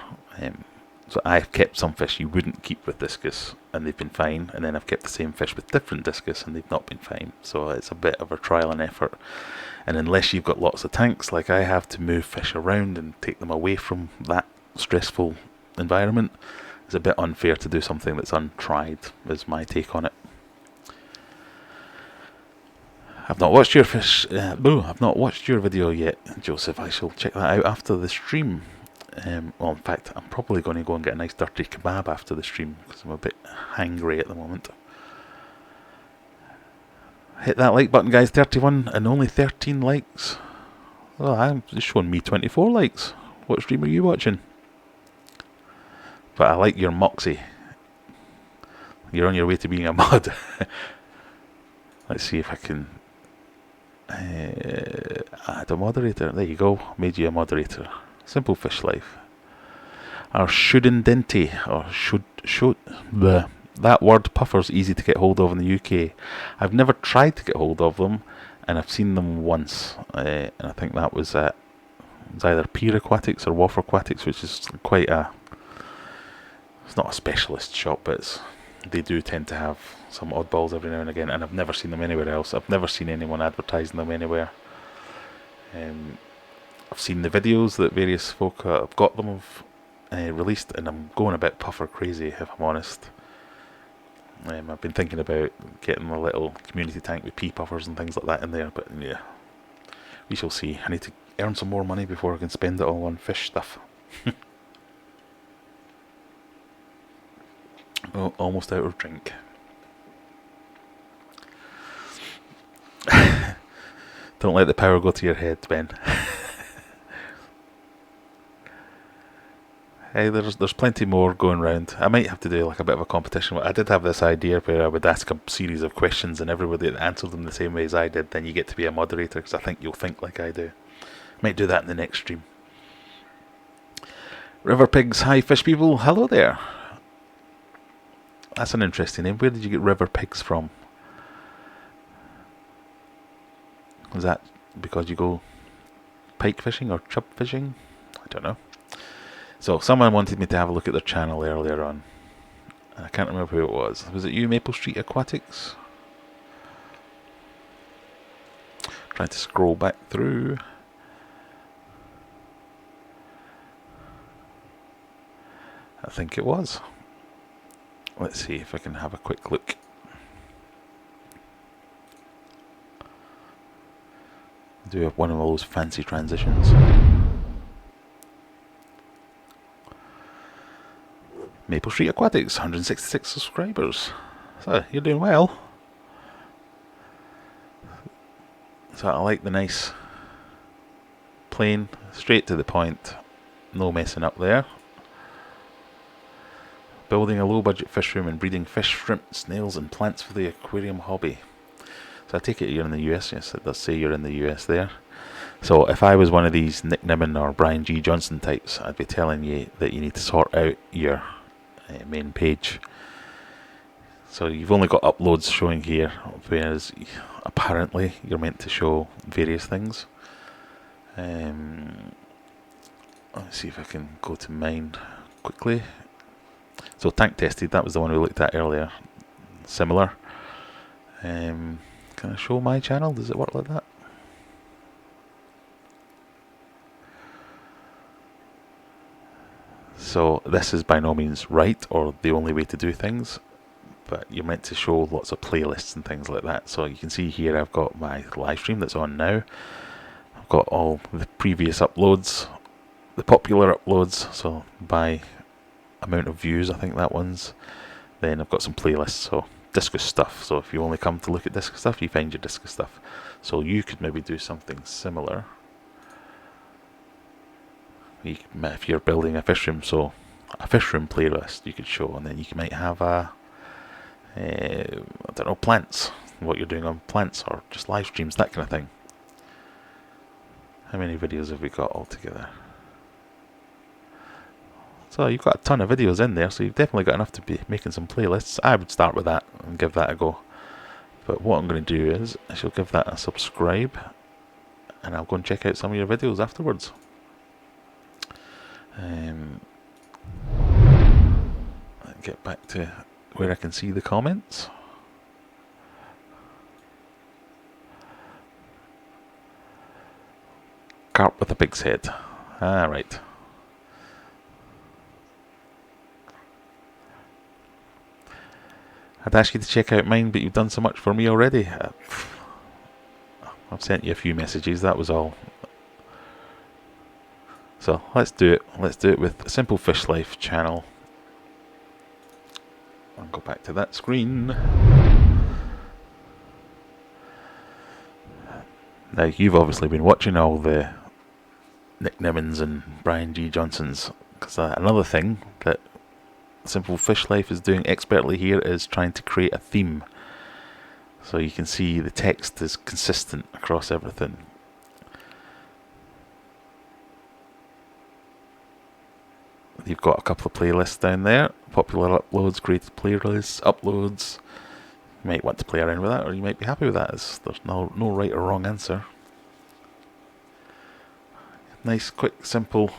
So I've kept some fish you wouldn't keep with discus and they've been fine, and then I've kept the same fish with different discus and they've not been fine. So it's a bit of a trial and effort. And unless you've got lots of tanks like I have to move fish around and take them away from that stressful environment, it's a bit unfair to do something that's untried, is my take on it. I've not watched your I've not watched your video yet, Joseph. I shall check that out after the stream. Well, in fact, I'm probably going to go and get a nice dirty kebab after the stream because I'm a bit hangry at the moment. Hit that like button, guys. 31 and only 13 likes. Well, I'm just showing me 24 likes. What stream are you watching? But I like your moxie. You're on your way to being a mod. Let's see if I can add a moderator. There you go. Made you a moderator. Simple Fish Life. Or Shouldendenti, or should that word puffer's easy to get hold of in the UK. I've never tried to get hold of them, and I've seen them once, and I think that was at either Pier Aquatics or Wharf Aquatics, which is quite it's not a specialist shop, but they do tend to have some oddballs every now and again, and I've never seen them anywhere else. I've never seen anyone advertising them anywhere. I've seen the videos that various folk have got them released, and I'm going a bit puffer crazy, if I'm honest. I've been thinking about getting a little community tank with pea puffers and things like that in there, but yeah, We shall see. I need to earn some more money before I can spend it all on fish stuff. Oh, almost out of drink. Don't let the power go to your head, Ben. Hey, there's plenty more going round. I might have to do like a bit of a competition. I did have this idea where I would ask a series of questions and everybody that answered them the same way as I did, then you get to be a moderator, because I think you'll think like I do. Might do that in the next stream. River Pigs, hi fish people, hello there. That's an interesting name. Where did you get River Pigs from? Was that because you go pike fishing or chub fishing? I don't know. So someone wanted me to have a look at their channel earlier on. I can't remember who it was. Was it you, Maple Street Aquatics? Trying to scroll back through. I think it was. Let's see if I can have a quick look. Do one of those fancy transitions. Maple Street Aquatics, 166 subscribers. So, you're doing well. So I like the nice, plain, straight to the point, no messing up there. Building a low-budget fish room and breeding fish, shrimp, snails and plants for the aquarium hobby. So I take it you're in the US, yes, it does say you're in the US there. So if I was one of these Nick Nimmin or Brian G. Johnson types, I'd be telling you that you need to sort out your main page. So you've only got uploads showing here, whereas apparently you're meant to show various things. Let's see if I can go to mine quickly. So tank tested, that was the one we looked at earlier. Similar. Can I show my channel? Does it work like that? So this is by no means right or the only way to do things, but you're meant to show lots of playlists and things like that. So you can see here I've got my live stream that's on now. I've got all the previous uploads, the popular uploads, so by amount of views I think that one's. Then I've got some playlists, so discus stuff. So if you only come to look at discus stuff, you find your discus stuff. So you could maybe do something similar. If you're building a fish room, so a fish room playlist you could show, and then you might have a I don't know, plants, what you're doing on plants, or just live streams, that kind of thing. How many videos have we got altogether? So you've got a ton of videos in there, so you've definitely got enough to be making some playlists. I would start with that and give that a go. But what I'm going to do is I shall give that a subscribe, and I'll go and check out some of your videos afterwards. Get back to where I can see the comments. Carp with a pig's head. Ah, right. I'd ask you to check out mine, but you've done so much for me already. I've sent you a few messages, that was all. So let's do it. Let's do it with Simple Fish Life channel. I'll go back to that screen. Now you've obviously been watching all the Nick Nimmins and Brian G. Johnsons, because another thing that Simple Fish Life is doing expertly here is trying to create a theme. So you can see the text is consistent across everything. You've got a couple of playlists down there. Popular uploads, created playlists, uploads. You might want to play around with that, or you might be happy with that. There's no right or wrong answer. Nice, quick, simple.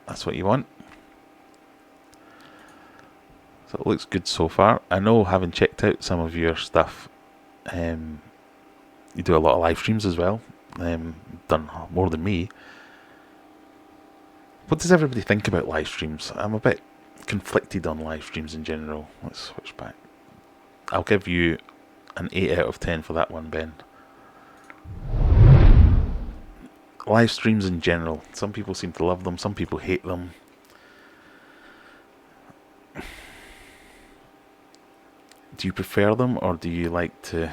That's what you want. So it looks good so far. I know, having checked out some of your stuff, you do a lot of live streams as well. Done more than me. What does everybody think about live streams? I'm a bit conflicted on live streams in general. Let's switch back. I'll give you an 8 out of 10 for that one, Ben. live streams in general. Some people seem to love them, some people hate them. Do you prefer them, or do you like to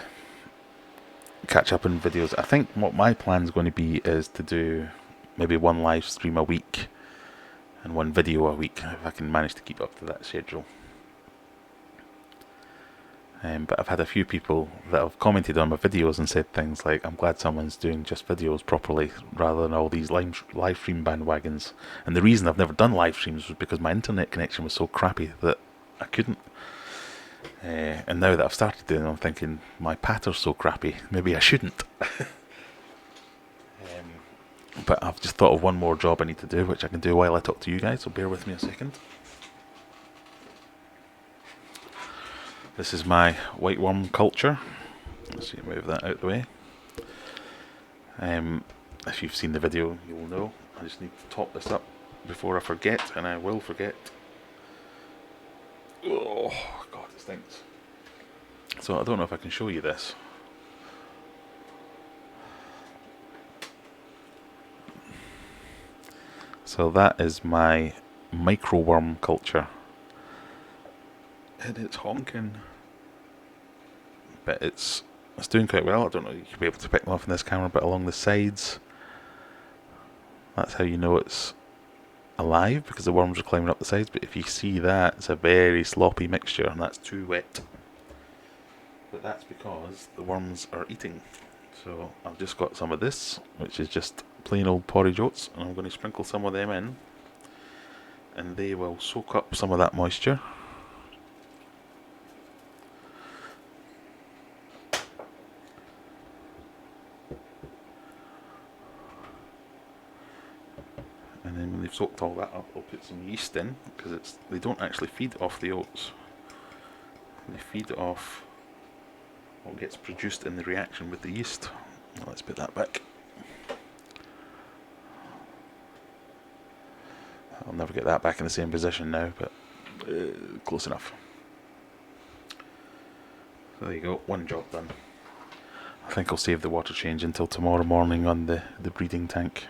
catch up on videos? I think what my plan's going to be is to do maybe one live stream a week and one video a week, if I can manage to keep up to that schedule. But I've had a few people that have commented on my videos and said things like, I'm glad someone's doing just videos properly rather than all these live stream bandwagons. And the reason I've never done live streams was because my internet connection was so crappy that I couldn't. And now that I've started doing them, I'm thinking, my patter's so crappy, maybe I shouldn't. But I've just thought of one more job I need to do, which I can do while I talk to you guys, so bear with me a second. This is my white worm culture. Let's see, move that out of the way. If you've seen the video, you'll know. I just need to top this up before I forget, and I will forget. Oh, God, it stinks. So I don't know if I can show you this. So that is my micro worm culture. And it's honking. But it's doing quite well. I don't know if you'll be able to pick them off in this camera, but along the sides, that's how you know it's alive, because the worms are climbing up the sides. But if you see that, it's a very sloppy mixture, and that's too wet. But that's because the worms are eating. So I've just got some of this, which is just plain old porridge oats, and I'm going to sprinkle some of them in, and they will soak up some of that moisture. And then when they've soaked all that up, I'll put some yeast in, because they don't actually feed off the oats. They feed off what gets produced in the reaction with the yeast. Let's put that back. I'll never get that back in the same position now, but close enough. So there you go, one job done. I think I'll save the water change until tomorrow morning on the breeding tank,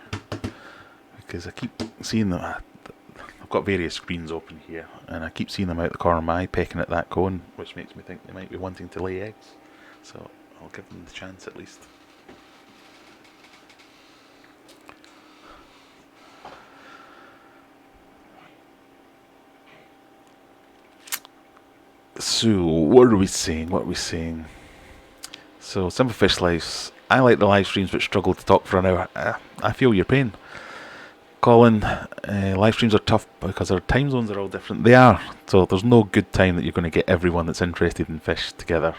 because I keep seeing them. I've got various screens open here, and I keep seeing them out the corner of my eye pecking at that cone, which makes me think they might be wanting to lay eggs. So I'll give them the chance at least. So what are we saying? So Simple Fish Lives. I like the live streams but struggle to talk for an hour. I feel your pain, Colin. Live streams are tough because our time zones are all different. They are. So there's no good time that you're going to get everyone that's interested in fish together.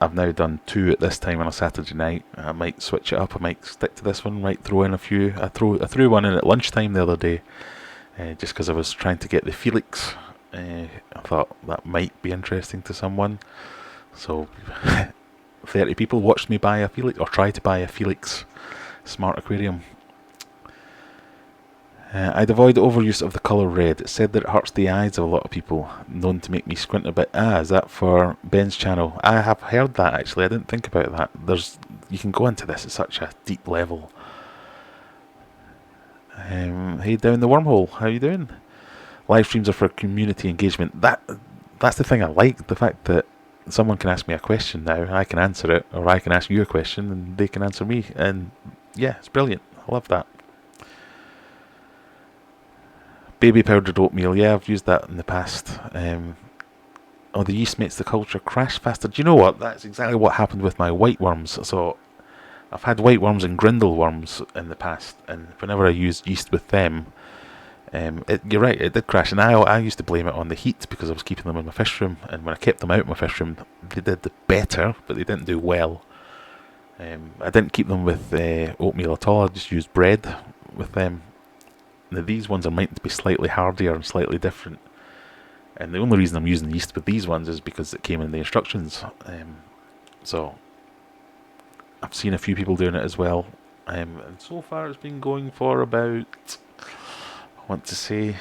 I've now done 2 at this time on a Saturday night. I might switch it up. I might stick to this one. Might throw in a few. I threw one in at lunchtime the other day, just because I was trying to get the Felix. I thought that might be interesting to someone. So 30 people watched me buy a Felix, or try to buy a Felix Smart Aquarium. I'd avoid overuse of the colour red. It said that it hurts the eyes of a lot of people, known to make me squint a bit. Is that for Ben's channel? I have heard that, actually. I didn't think about that. You can go into this at such a deep level. Hey, down the wormhole, how you doing? Live streams are for community engagement. That's the thing I like, the fact that someone can ask me a question now, and I can answer it, or I can ask you a question, and they can answer me. And yeah, it's brilliant. I love that. Baby powdered oatmeal, yeah, I've used that in the past. The yeast makes the culture crash faster. Do you know what? That's exactly what happened with my white worms. So I've had white worms and grindle worms in the past, and whenever I used yeast with them, you're right, it did crash. And I used to blame it on the heat, because I was keeping them in my fish room, and when I kept them out of my fish room, they did better, but they didn't do well. I didn't keep them with oatmeal at all. I just used bread with them. Now these ones are meant to be slightly hardier and slightly different, and the only reason I'm using yeast with these ones is because it came in the instructions. So I've seen a few people doing it as well, and so far it's been going for about, I want to say,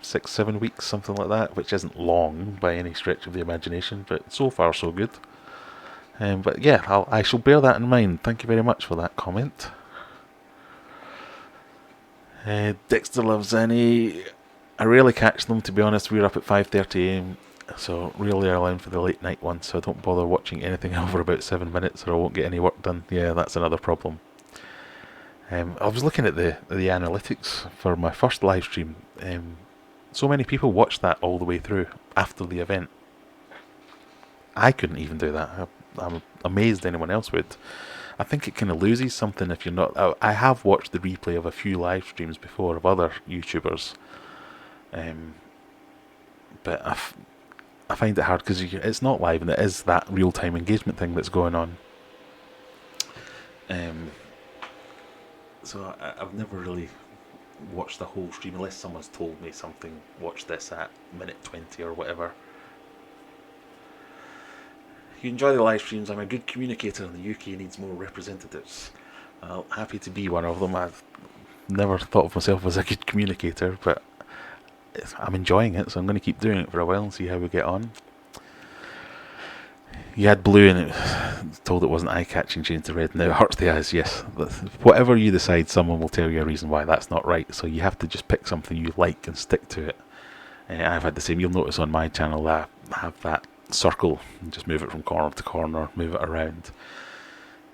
6-7 weeks, something like that, which isn't long by any stretch of the imagination, but so far so good. But yeah, I shall bear that in mind. Thank you very much for that comment. Dexter loves any. I rarely catch them, to be honest. We're up at 5:30 AM, so really early for the late night one, so I don't bother watching anything over about 7 minutes or I won't get any work done. Yeah, that's another problem. I was looking at the analytics for my first live stream. So many people watched that all the way through after the event. I couldn't even do that. I'm amazed anyone else would. I think it kind of loses something if you're not. I have watched the replay of a few live streams before of other YouTubers, but I find it hard because it's not live and it is that real time engagement thing that's going on. So I've never really watched the whole stream unless someone's told me something. Watch this at minute 20 or whatever. You enjoy the live streams. I'm a good communicator and the UK needs more representatives. Happy to be one of them. I've never thought of myself as a good communicator, but I'm enjoying it, so I'm going to keep doing it for a while and see how we get on. You had blue and it told it wasn't eye-catching, changed to red. Now it hurts the eyes, yes. Whatever you decide, someone will tell you a reason why that's not right, so you have to just pick something you like and stick to it. I've had the same. You'll notice on my channel that I have that circle and just move it from corner to corner, move it around.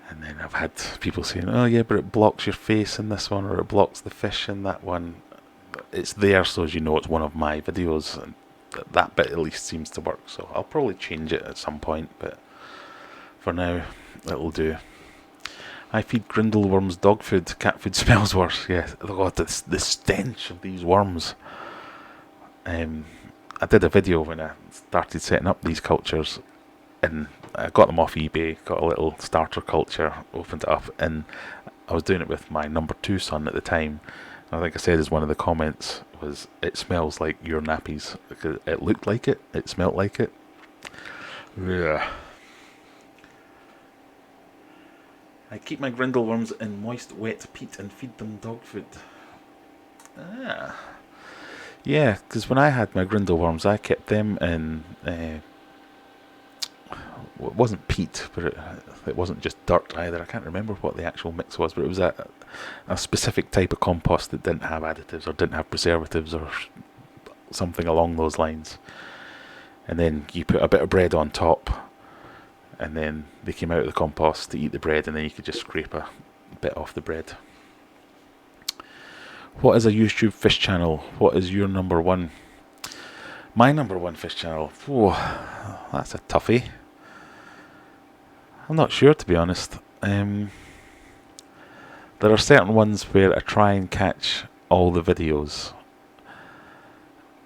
And then I've had people saying, oh yeah, but it blocks your face in this one, or it blocks the fish in that one. It's there so as you know it's one of my videos, and that bit at least seems to work. So I'll probably change it at some point, but for now it'll do. I feed grindle worms dog food. Cat food smells worse. Yeah, God, the stench of these worms. I did a video when I started setting up these cultures, and I got them off eBay, got a little starter culture, opened it up, and I was doing it with my number 2 son at the time. And I think I said as one of the comments was, it smells like your nappies, because it looked like it, it smelt like it. Yeah. I keep my grindle worms in moist wet peat and feed them dog food. Yeah, because when I had my grindle worms, I kept them in. Well, it wasn't peat, but it wasn't just dirt either. I can't remember what the actual mix was, but it was a specific type of compost that didn't have additives or didn't have preservatives or something along those lines. And then you put a bit of bread on top, and then they came out of the compost to eat the bread, and then you could just scrape a bit off the bread. What is a YouTube fish channel? What is your number one? My number one fish channel? Whoa, that's a toughie. I'm not sure, to be honest. There are certain ones where I try and catch all the videos,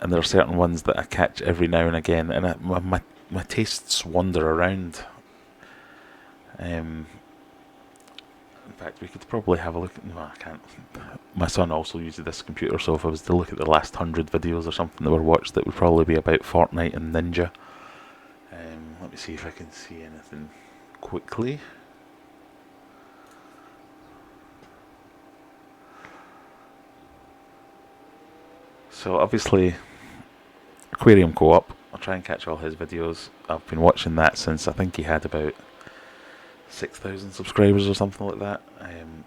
and there are certain ones that I catch every now and again, and my tastes wander around. In fact, we could probably have a look at... No, I can't. My son also uses this computer, so if I was to look at the last 100 videos or something that were watched, it would probably be about Fortnite and Ninja. Let me see if I can see anything quickly. So obviously, Aquarium Co-op, I'll try and catch all his videos. I've been watching that since I think he had about 6,000 subscribers or something like that, and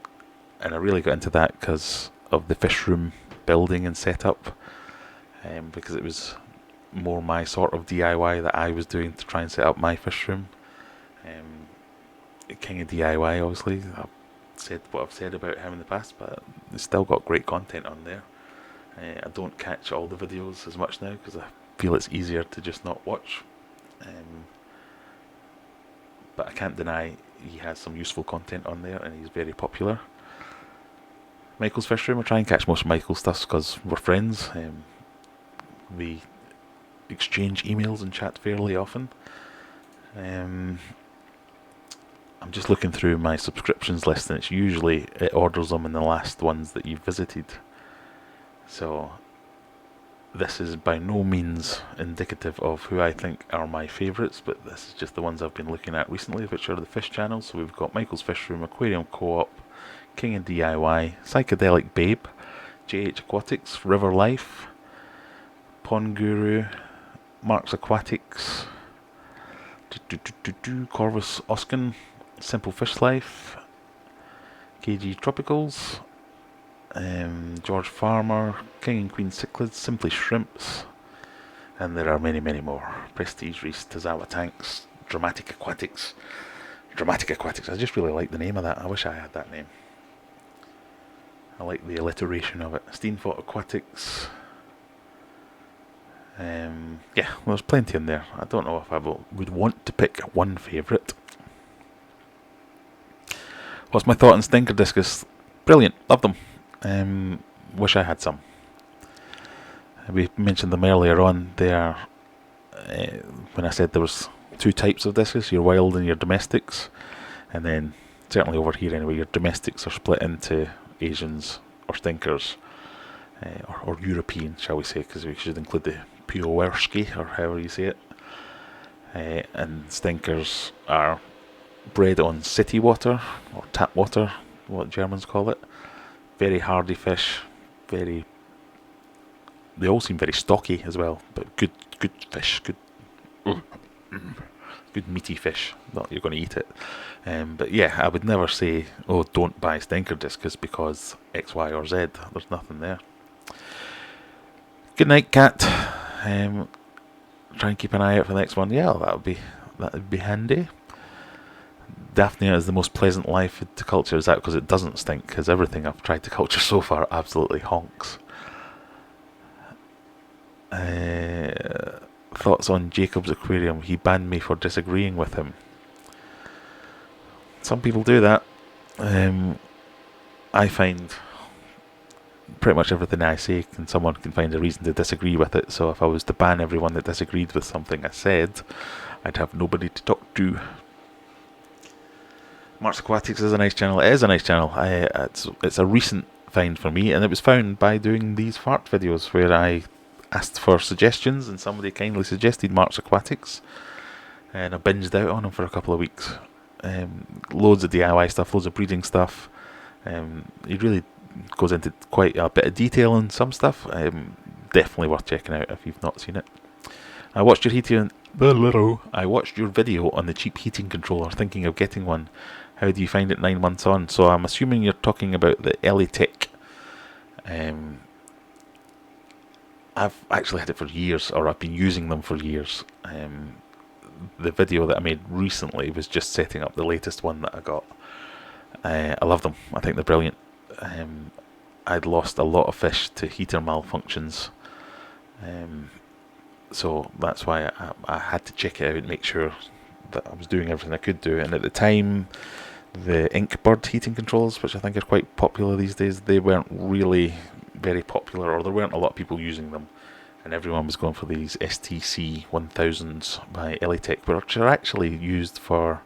I really got into that because of the fish room building and setup, because it was more my sort of DIY that I was doing to try and set up my fish room. King of DIY, obviously. I've said what I've said about him in the past, but it's still got great content on there. I don't catch all the videos as much now because I feel it's easier to just not watch. But I can't deny he has some useful content on there, and he's very popular. Michael's Fish Room, I try and catch most of Michael's stuff because we're friends. We exchange emails and chat fairly often. I'm just looking through my subscriptions list, and it orders them in the last ones that you've visited. So this is by no means indicative of who I think are my favourites, but this is just the ones I've been looking at recently, which are the fish channels. So we've got Michael's Fish Room, Aquarium Co-op, King and DIY, Psychedelic Babe, JH Aquatics, River Life, Pond Guru, Mark's Aquatics, Corvus Oskin, Simple Fish Life, KG Tropicals, George Farmer, King and Queen Cichlids, Simply Shrimps, and there are many, many more. Prestige Reese, Tazawa Tanks, Dramatic Aquatics. I just really like the name of that. I wish I had that name. I like the alliteration of it. Steenfort Aquatics. Yeah, there's plenty in there. I don't know if I would want to pick one favourite. What's my thought on Stinker Discus? Brilliant, love them. Wish I had some. We mentioned them earlier on. They are, when I said there was two types of discus, your wild and your domestics, and then certainly over here anyway, your domestics are split into Asians or stinkers, or European, shall we say, because we should include the Piowerski, or however you say it. And stinkers are bred on city water, or tap water, what Germans call it. Very hardy fish, they all seem very stocky as well, but good fish, good meaty fish. Not you're going to eat it. But yeah, I would never say, oh, don't buy Stinker Discus because X, Y, or Z. There's nothing there. Good night, cat. Try and keep an eye out for the next one. Yeah, that would be handy. Daphnia is the most pleasant life to culture. Is that because it doesn't stink? Because everything I've tried to culture so far absolutely honks. Thoughts on Jacob's Aquarium? He banned me for disagreeing with him. Some people do that. I find pretty much everything I say, someone can find a reason to disagree with it. So if I was to ban everyone that disagreed with something I said, I'd have nobody to talk to. Mars Aquatics is a nice channel. It is a nice channel. It's a recent find for me, and it was found by doing these fart videos where I asked for suggestions, and somebody kindly suggested Mars Aquatics, and I binged out on them for a couple of weeks. Loads of DIY stuff, loads of breeding stuff. He really goes into quite a bit of detail on some stuff. Definitely worth checking out if you've not seen it. I watched your video on the cheap heating controller, thinking of getting one. How do you find it 9 months on? So I'm assuming you're talking about the Elitech. I've actually had it for years, or I've been using them for years. The video that I made recently was just setting up the latest one that I got. I love them. I think they're brilliant. I'd lost a lot of fish to heater malfunctions. So that's why I had to check it out and make sure that I was doing everything I could do. And at the time, the Inkbird heating controls, which I think are quite popular these days, they weren't really very popular, or there weren't a lot of people using them. And everyone was going for these STC 1000s by Elitech, which are actually used for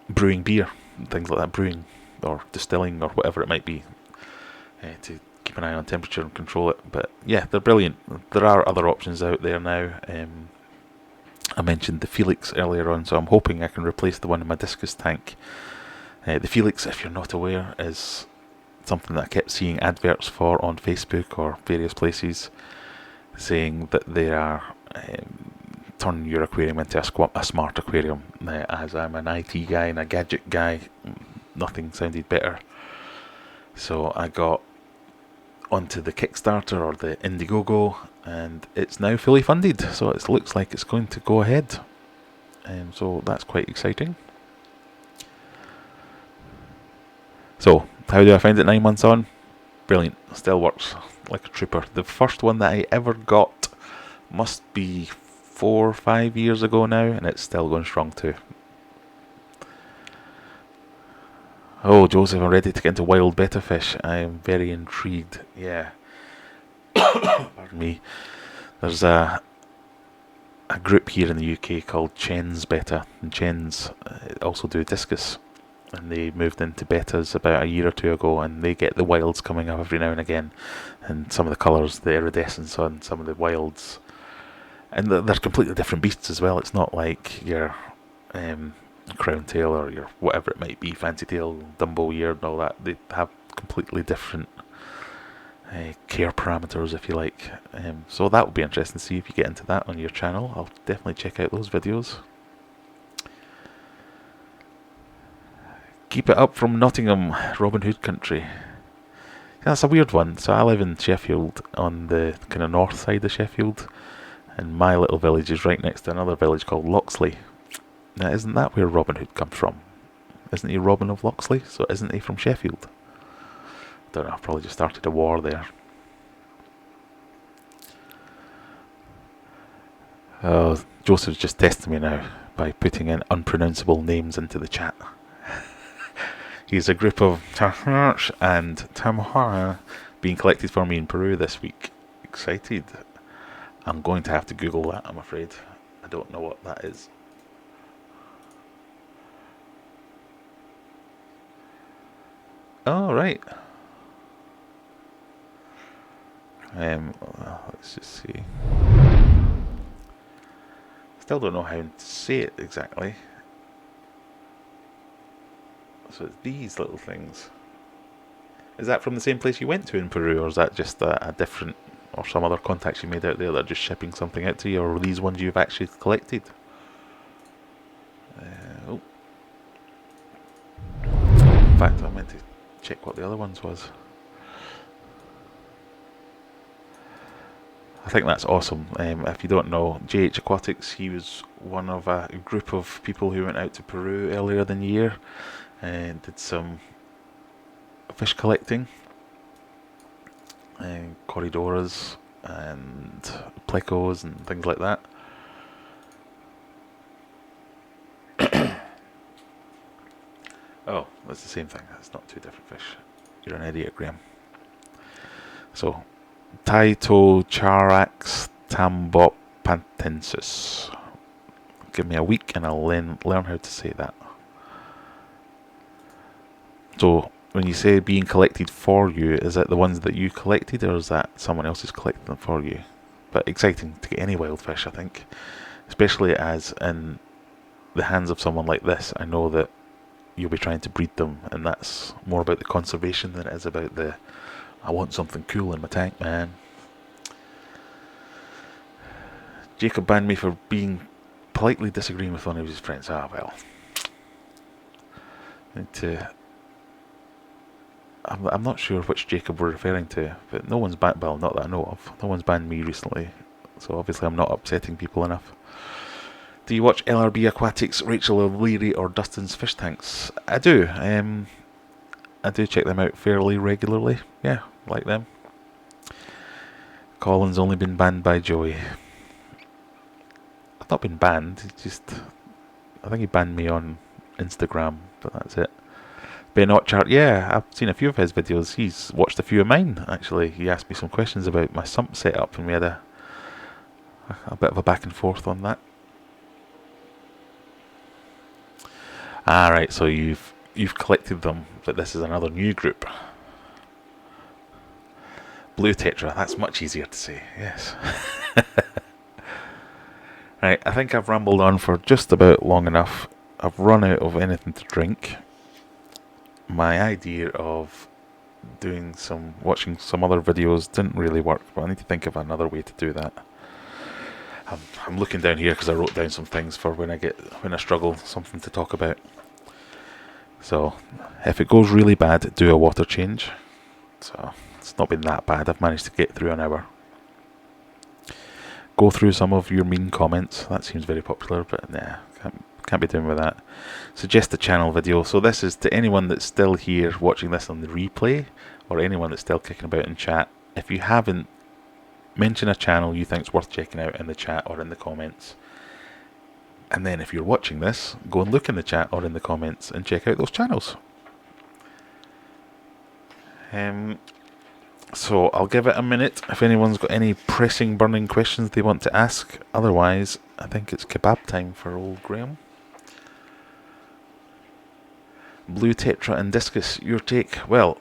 brewing beer, and things like that, brewing or distilling or whatever it might be, to keep an eye on temperature and control it. But yeah, they're brilliant. There are other options out there now. I mentioned the Felix earlier on, so I'm hoping I can replace the one in my discus tank. The Felix, if you're not aware, is something that I kept seeing adverts for on Facebook or various places, saying that they are turning your aquarium into a smart aquarium. As I'm an IT guy and a gadget guy, nothing sounded better. So I got onto the Kickstarter or the Indiegogo, and it's now fully funded, so it looks like it's going to go ahead. So that's quite exciting. So, how do I find it 9 months on? Brilliant. Still works like a trooper. The first one that I ever got must be 4 or 5 years ago now, and it's still going strong too. Oh, Joseph, I'm ready to get into wild betta fish. I am very intrigued. Yeah. Pardon me. There's a group here in the UK called Chen's Betta, and Chen's also do discus, and they moved into bettas about a year or two ago, and they get the wilds coming up every now and again, and some of the colours, the iridescence on some of the wilds, and they're completely different beasts as well. It's not like your crown tail or your whatever it might be, fancy tail, Dumbo ear and all that. They have completely different care parameters, if you like. So that will be interesting to see if you get into that on your channel. I'll definitely check out those videos. Keep it up from Nottingham, Robin Hood country. Yeah, that's a weird one. So I live in Sheffield, on the kind of north side of Sheffield, and my little village is right next to another village called Loxley. Now, isn't that where Robin Hood comes from? Isn't he Robin of Loxley? So isn't he from Sheffield? Don't know, I've probably just started a war there. Oh, Joseph's just testing me now by putting in unpronounceable names into the chat. He's a group of Tahmarch and Tamhara being collected for me in Peru this week. Excited. I'm going to have to Google that, I'm afraid. I don't know what that is. Oh, right. Let's just see. Still don't know how to say it exactly. So it's these little things. Is that from the same place you went to in Peru, or is that just a different, or some other contacts you made out there that are just shipping something out to you, or are these ones you've actually collected? Oh. In fact, I meant to check what the other ones was. I think that's awesome. If you don't know, JH Aquatics, he was one of a group of people who went out to Peru earlier in the year and did some fish collecting, corridoras and plecos and things like that. Oh, that's the same thing. That's not two different fish. You're an idiot, Graham. So, Taitocharax tambopantensis. Give me a week and I'll learn how to say that. So, when you say being collected for you, is it the ones that you collected, or is that someone else is collecting them for you? But exciting to get any wild fish, I think. Especially as in the hands of someone like this, I know that you'll be trying to breed them, and that's more about the conservation than it is about the I want something cool in my tank, man. Jacob banned me for being politely disagreeing with one of his friends. Ah, well. I'm not sure which Jacob we're referring to, but no one's banned, well, not that I know of. No one's banned me recently, so obviously I'm not upsetting people enough. Do you watch LRB Aquatics, Rachel O'Leary, or Dustin's fish tanks? I do. I do check them out fairly regularly. Yeah, like them. Colin's only been banned by Joey. I've not been banned, it's just I think he banned me on Instagram, but that's it. Ben Otchart, yeah, I've seen a few of his videos. He's watched a few of mine, actually. He asked me some questions about my sump setup, and we had a bit of a back and forth on that. Right, so you've collected them, but this is another new group. Blue Tetra, that's much easier to say, yes. Right, I think I've rambled on for just about long enough. I've run out of anything to drink. My idea of watching some other videos didn't really work, but I need to think of another way to do that. I'm looking down here because I wrote down some things for when I struggle, something to talk about. So, if it goes really bad, do a water change. So, it's not been that bad. I've managed to get through an hour. Go through some of your mean comments. That seems very popular, but nah, can't be doing with that. Suggest a channel video. So this is to anyone that's still here watching this on the replay, or anyone that's still kicking about in chat. If you haven't, mention a channel you think's worth checking out in the chat or in the comments. And then if you're watching this, go and look in the chat or in the comments and check out those channels. So I'll give it a minute if anyone's got any pressing, burning questions they want to ask. Otherwise, I think it's kebab time for old Graham. Blue Tetra and Discus, your take? Well,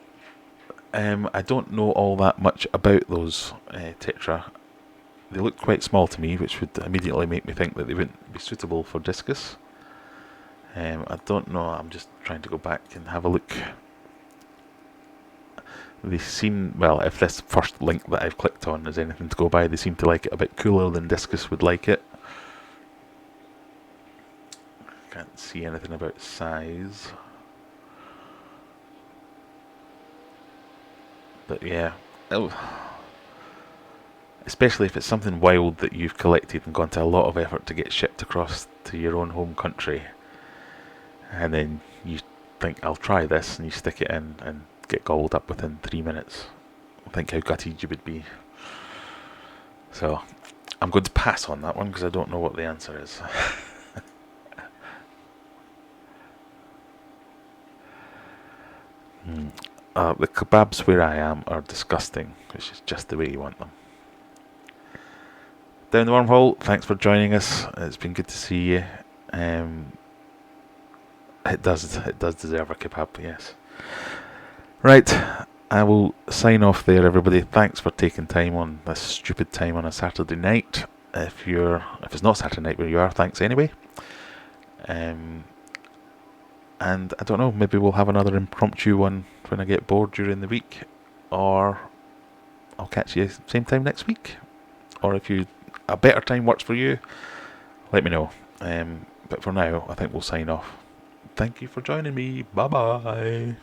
I don't know all that much about those Tetra. They look quite small to me, which would immediately make me think that they wouldn't be suitable for Discus. I don't know, I'm just trying to go back and have a look. They seem, well, if this first link that I've clicked on is anything to go by, they seem to like it a bit cooler than Discus would like it. Can't see anything about size. But yeah, especially if it's something wild that you've collected and gone to a lot of effort to get shipped across to your own home country, and then you think, I'll try this, and you stick it in and get gobbled up within 3 minutes. Think how gutted you would be. So I'm going to pass on that one because I don't know what the answer is. The kebabs where I am are disgusting, which is just the way you want them. Down the wormhole, thanks for joining us. It's been good to see you. It does deserve a kebab, yes. Right, I will sign off there, everybody. Thanks for taking time on this stupid time on a Saturday night. If it's not Saturday night where you are, thanks anyway. And I don't know, maybe we'll have another impromptu one when I get bored during the week, or I'll catch you same time next week. Or if a better time works for you, let me know. But for now, I think we'll sign off. Thank you for joining me. Bye bye.